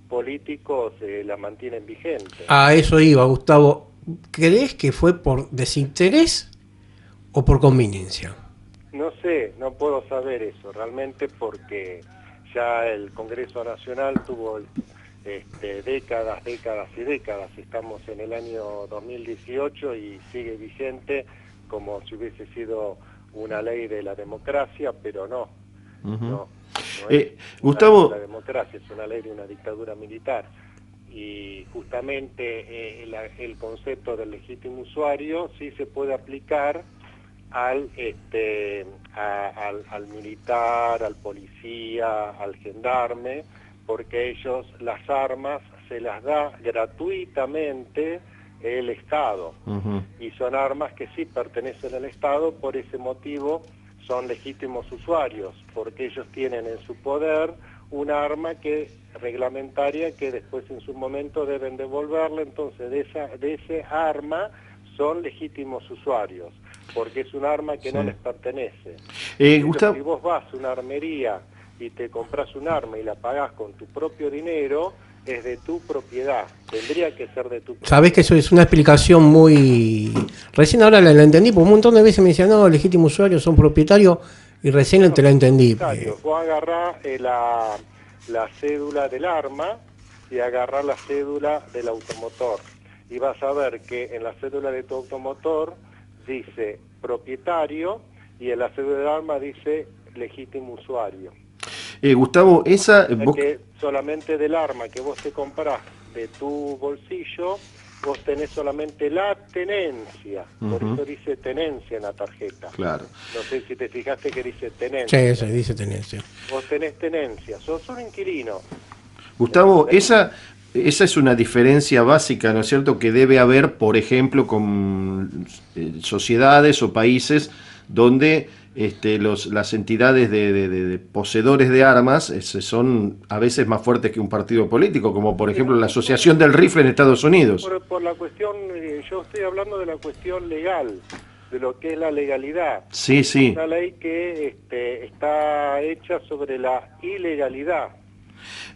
políticos la mantienen vigente. A eso iba, Gustavo. ¿Crees que fue por desinterés o por conveniencia? No sé, no puedo saber eso realmente, porque ya el Congreso Nacional tuvo décadas y décadas. Estamos en el año 2018 y sigue vigente como si hubiese sido una ley de la democracia, pero no. No es Gustavo, la democracia, es una ley de una dictadura militar. Y justamente el concepto del legítimo usuario sí se puede aplicar al militar, al policía, al gendarme, porque ellos las armas se las da gratuitamente el Estado. Y son armas que sí pertenecen al Estado, por ese motivo son legítimos usuarios, porque ellos tienen en su poder un arma reglamentaria que después en su momento deben devolverle. Entonces de ese arma son legítimos usuarios, porque es un arma que no les pertenece. Gustavo, si vos vas a una armería y te compras un arma y la pagás con tu propio dinero, es de tu propiedad, tendría que ser de tu propiedad. Sabés que eso es una explicación muy... Recién ahora la entendí, porque un montón de veces me decían, no, legítimo usuario son propietarios, y recién te la entendí. Vos agarrás la cédula del arma y agarrás la cédula del automotor. Y vas a ver que en la cédula de tu automotor dice propietario y en la cédula del arma dice legítimo usuario. Gustavo, esa... Que solamente del arma que vos te comprás de tu bolsillo, vos tenés solamente la tenencia. Por eso dice tenencia en la tarjeta. Claro. No sé si te fijaste que dice tenencia. Sí, dice tenencia. Vos tenés tenencia, sos un inquilino. Gustavo, esa es una diferencia básica, ¿no es cierto?, que debe haber, por ejemplo, con sociedades o países donde las entidades de poseedores de armas son a veces más fuertes que un partido político, como por ejemplo la Asociación del Rifle en Estados Unidos. Por la cuestión, yo estoy hablando de la cuestión legal, de lo que es la legalidad. Sí, sí. Una ley que está hecha sobre la ilegalidad.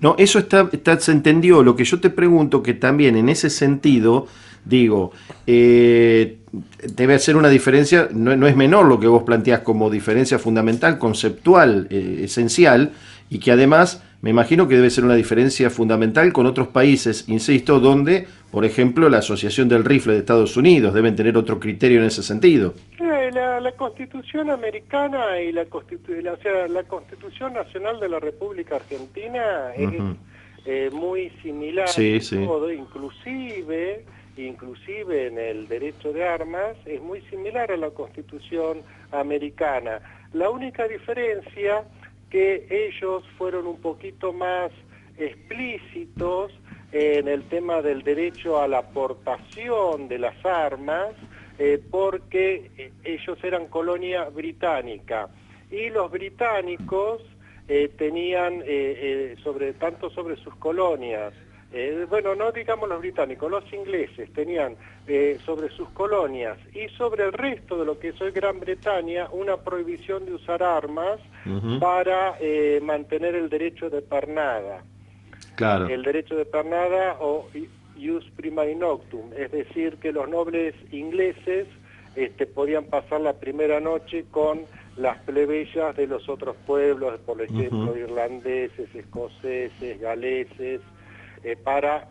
No, eso se entendió. Lo que yo te pregunto, que también en ese sentido, digo, debe ser una diferencia, no es menor lo que vos planteás como diferencia fundamental, conceptual, esencial, y que además me imagino que debe ser una diferencia fundamental con otros países, insisto, donde, por ejemplo, la Asociación del Rifle de Estados Unidos deben tener otro criterio en ese sentido. La Constitución americana y la Constitución Nacional de la República Argentina es muy similar, sí, sí. Todo, inclusive en el derecho de armas, es muy similar a la Constitución americana. La única diferencia que ellos fueron un poquito más explícitos en el tema del derecho a la aportación de las armas, porque ellos eran colonia británica y los británicos tenían tanto sobre sus colonias, no digamos los británicos, los ingleses tenían sobre sus colonias y sobre el resto de lo que es hoy Gran Bretaña una prohibición de usar armas para mantener el derecho de pernada. Claro. El derecho de pernada o ius primae noctum, es decir, que los nobles ingleses podían pasar la primera noche con las plebeyas de los otros pueblos, por ejemplo, irlandeses, escoceses, galeses, para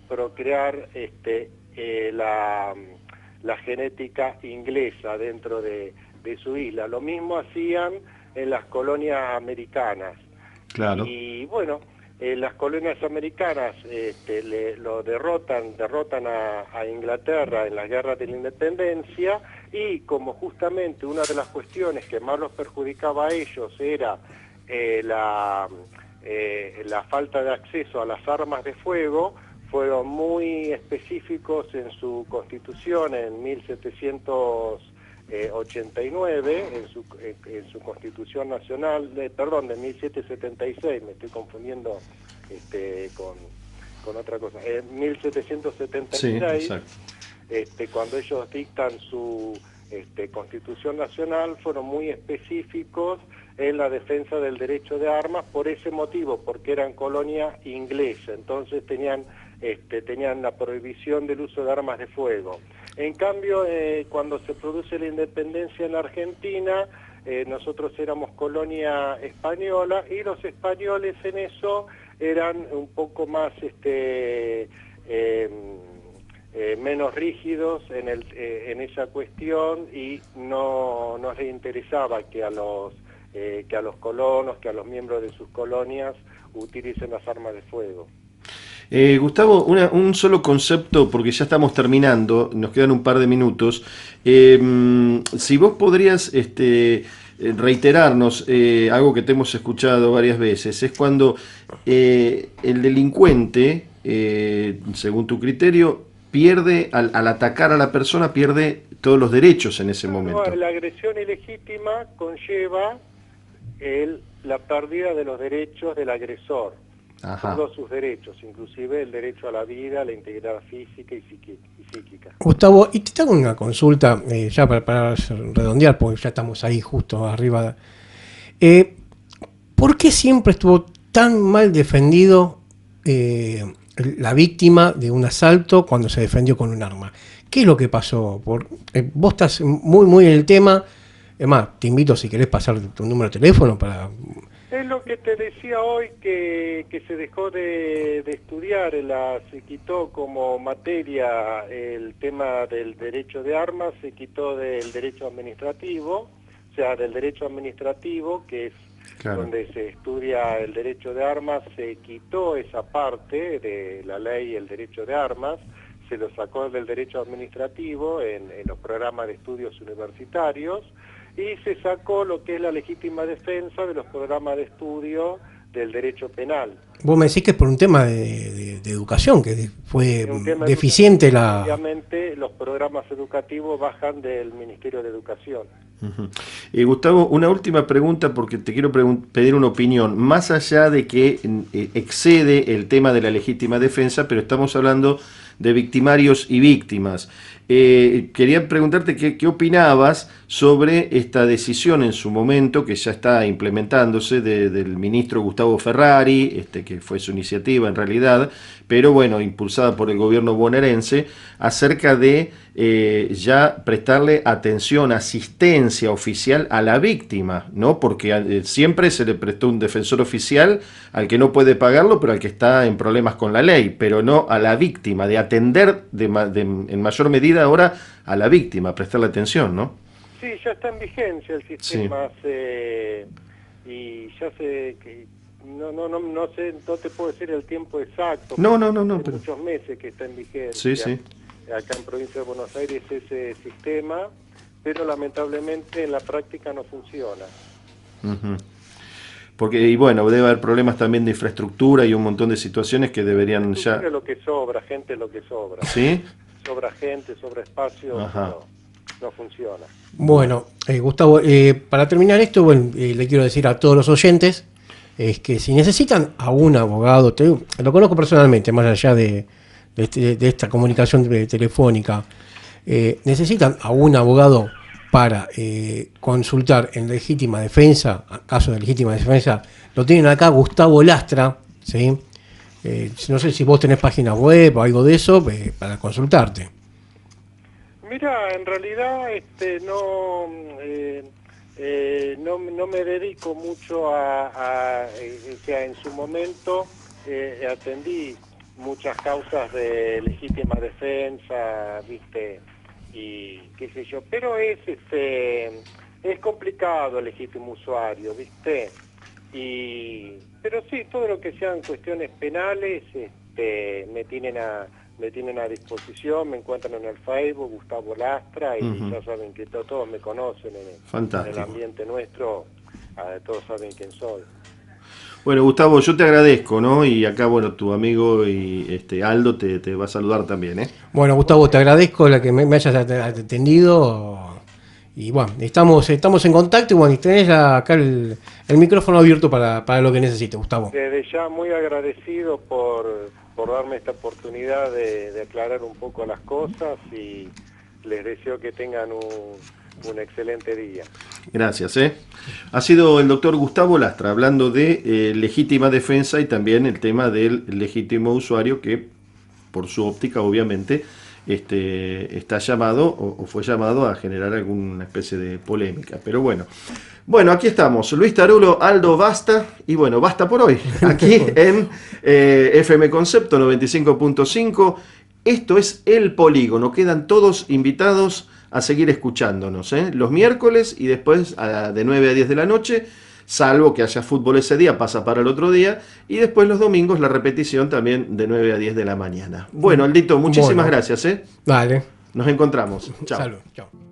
procrear la genética inglesa dentro de su isla. Lo mismo hacían en las colonias americanas. Claro. Y bueno, las colonias americanas lo derrotan a Inglaterra en las guerras de la independencia, y como justamente una de las cuestiones que más los perjudicaba a ellos era la falta de acceso a las armas de fuego, fueron muy específicos en su constitución en 1789, en su constitución nacional, de 1776, me estoy confundiendo con otra cosa, en 1776, sí, cuando ellos dictan su constitución nacional, fueron muy específicos en la defensa del derecho de armas por ese motivo, porque eran colonia inglesa, entonces tenían la prohibición del uso de armas de fuego. En cambio, cuando se produce la independencia en la Argentina, nosotros éramos colonia española y los españoles en eso eran un poco más menos rígidos en esa cuestión, y no les interesaba que a los colonos, que a los miembros de sus colonias utilicen las armas de fuego. Gustavo, un solo concepto, porque ya estamos terminando, nos quedan un par de minutos. Si vos podrías reiterarnos algo que te hemos escuchado varias veces, es cuando el delincuente, según tu criterio, pierde, al atacar a la persona, pierde todos los derechos en ese momento. La agresión ilegítima conlleva la pérdida de los derechos del agresor. Ajá. Todos sus derechos, inclusive el derecho a la vida, a la integridad física y psíquica. Gustavo, y te hago una consulta, ya para redondear, porque ya estamos ahí justo arriba. ¿Por qué siempre estuvo tan mal defendido la víctima de un asalto cuando se defendió con un arma. ¿Qué es lo que pasó? Vos estás muy en el tema. Es más, te invito si querés pasar tu número de teléfono para... Es lo que te decía hoy, que se dejó de estudiar, se quitó como materia el tema del derecho de armas, se quitó del derecho administrativo, o sea, del derecho administrativo, que es donde se estudia el derecho de armas, se quitó esa parte de la ley, el derecho de armas, se lo sacó del derecho administrativo en los programas de estudios universitarios, y se sacó lo que es la legítima defensa de los programas de estudio del derecho penal. Vos me decís que es por un tema de educación, que fue deficiente la... Obviamente los programas educativos bajan del Ministerio de Educación. Gustavo, una última pregunta porque te quiero pedir una opinión. Más allá de que excede el tema de la legítima defensa, pero estamos hablando de victimarios y víctimas. Quería preguntarte qué opinabas sobre esta decisión en su momento, que ya está implementándose, del ministro Gustavo Ferrari, que fue su iniciativa en realidad, pero bueno, impulsada por el gobierno bonaerense, acerca de ya prestarle atención, asistencia oficial a la víctima, ¿no? Porque siempre se le prestó un defensor oficial al que no puede pagarlo, pero al que está en problemas con la ley, pero no a la víctima, de atender en mayor medida ahora a la víctima, prestarle atención, ¿no? Sí, ya está en vigencia el sistema, y ya sé que no sé, no te puedo decir el tiempo exacto. No, pero muchos meses que está en vigencia. Sí. Acá en Provincia de Buenos Aires ese sistema, pero lamentablemente en la práctica no funciona. Porque, y bueno, debe haber problemas también de infraestructura y un montón de situaciones que deberían ya... Es lo que sobra, gente, lo que sobra. ¿Sí? Sobra gente, sobra espacio, no funciona. Bueno, Gustavo, para terminar esto, le quiero decir a todos los oyentes es que si necesitan a un abogado, lo conozco personalmente, más allá de esta comunicación telefónica, necesitan a un abogado para consultar en legítima defensa, caso de legítima defensa, lo tienen acá Gustavo Lastra, ¿sí? No sé si vos tenés página web o algo de eso para consultarte. Mira, en realidad no me dedico mucho o sea, en su momento atendí muchas causas de legítima defensa, ¿viste? Y qué sé yo, pero es complicado el legítimo usuario, ¿viste? Pero sí, todo lo que sean cuestiones penales me tienen a disposición, me encuentran en el Facebook, Gustavo Lastra, y ya saben que todos me conocen en el ambiente nuestro, todos saben quién soy. Bueno, Gustavo, yo te agradezco, ¿no? Y acá, bueno, tu amigo y Aldo te va a saludar también, ¿eh? Bueno, Gustavo, te agradezco la que me hayas atendido. Y bueno, estamos en contacto y bueno, y tenés acá el micrófono abierto para lo que necesites, Gustavo. Desde ya muy agradecido por darme esta oportunidad de aclarar un poco las cosas y les deseo que tengan un excelente día. Gracias. Ha sido el doctor Gustavo Lastra hablando de legítima defensa y también el tema del legítimo usuario que por su óptica obviamente está llamado o fue llamado a generar alguna especie de polémica. Pero bueno, aquí estamos. Luis Tarulo, Aldo Basta y bueno, basta por hoy. Aquí en FM Concepto 95.5. Esto es El Polígono. Quedan todos invitados a seguir escuchándonos, los miércoles y después de 9 a 10 de la noche, salvo que haya fútbol ese día, pasa para el otro día, y después los domingos la repetición también de 9 a 10 de la mañana. Bueno, Aldito, muchísimas gracias. Vale. Nos encontramos. Chao. Salud. Chao.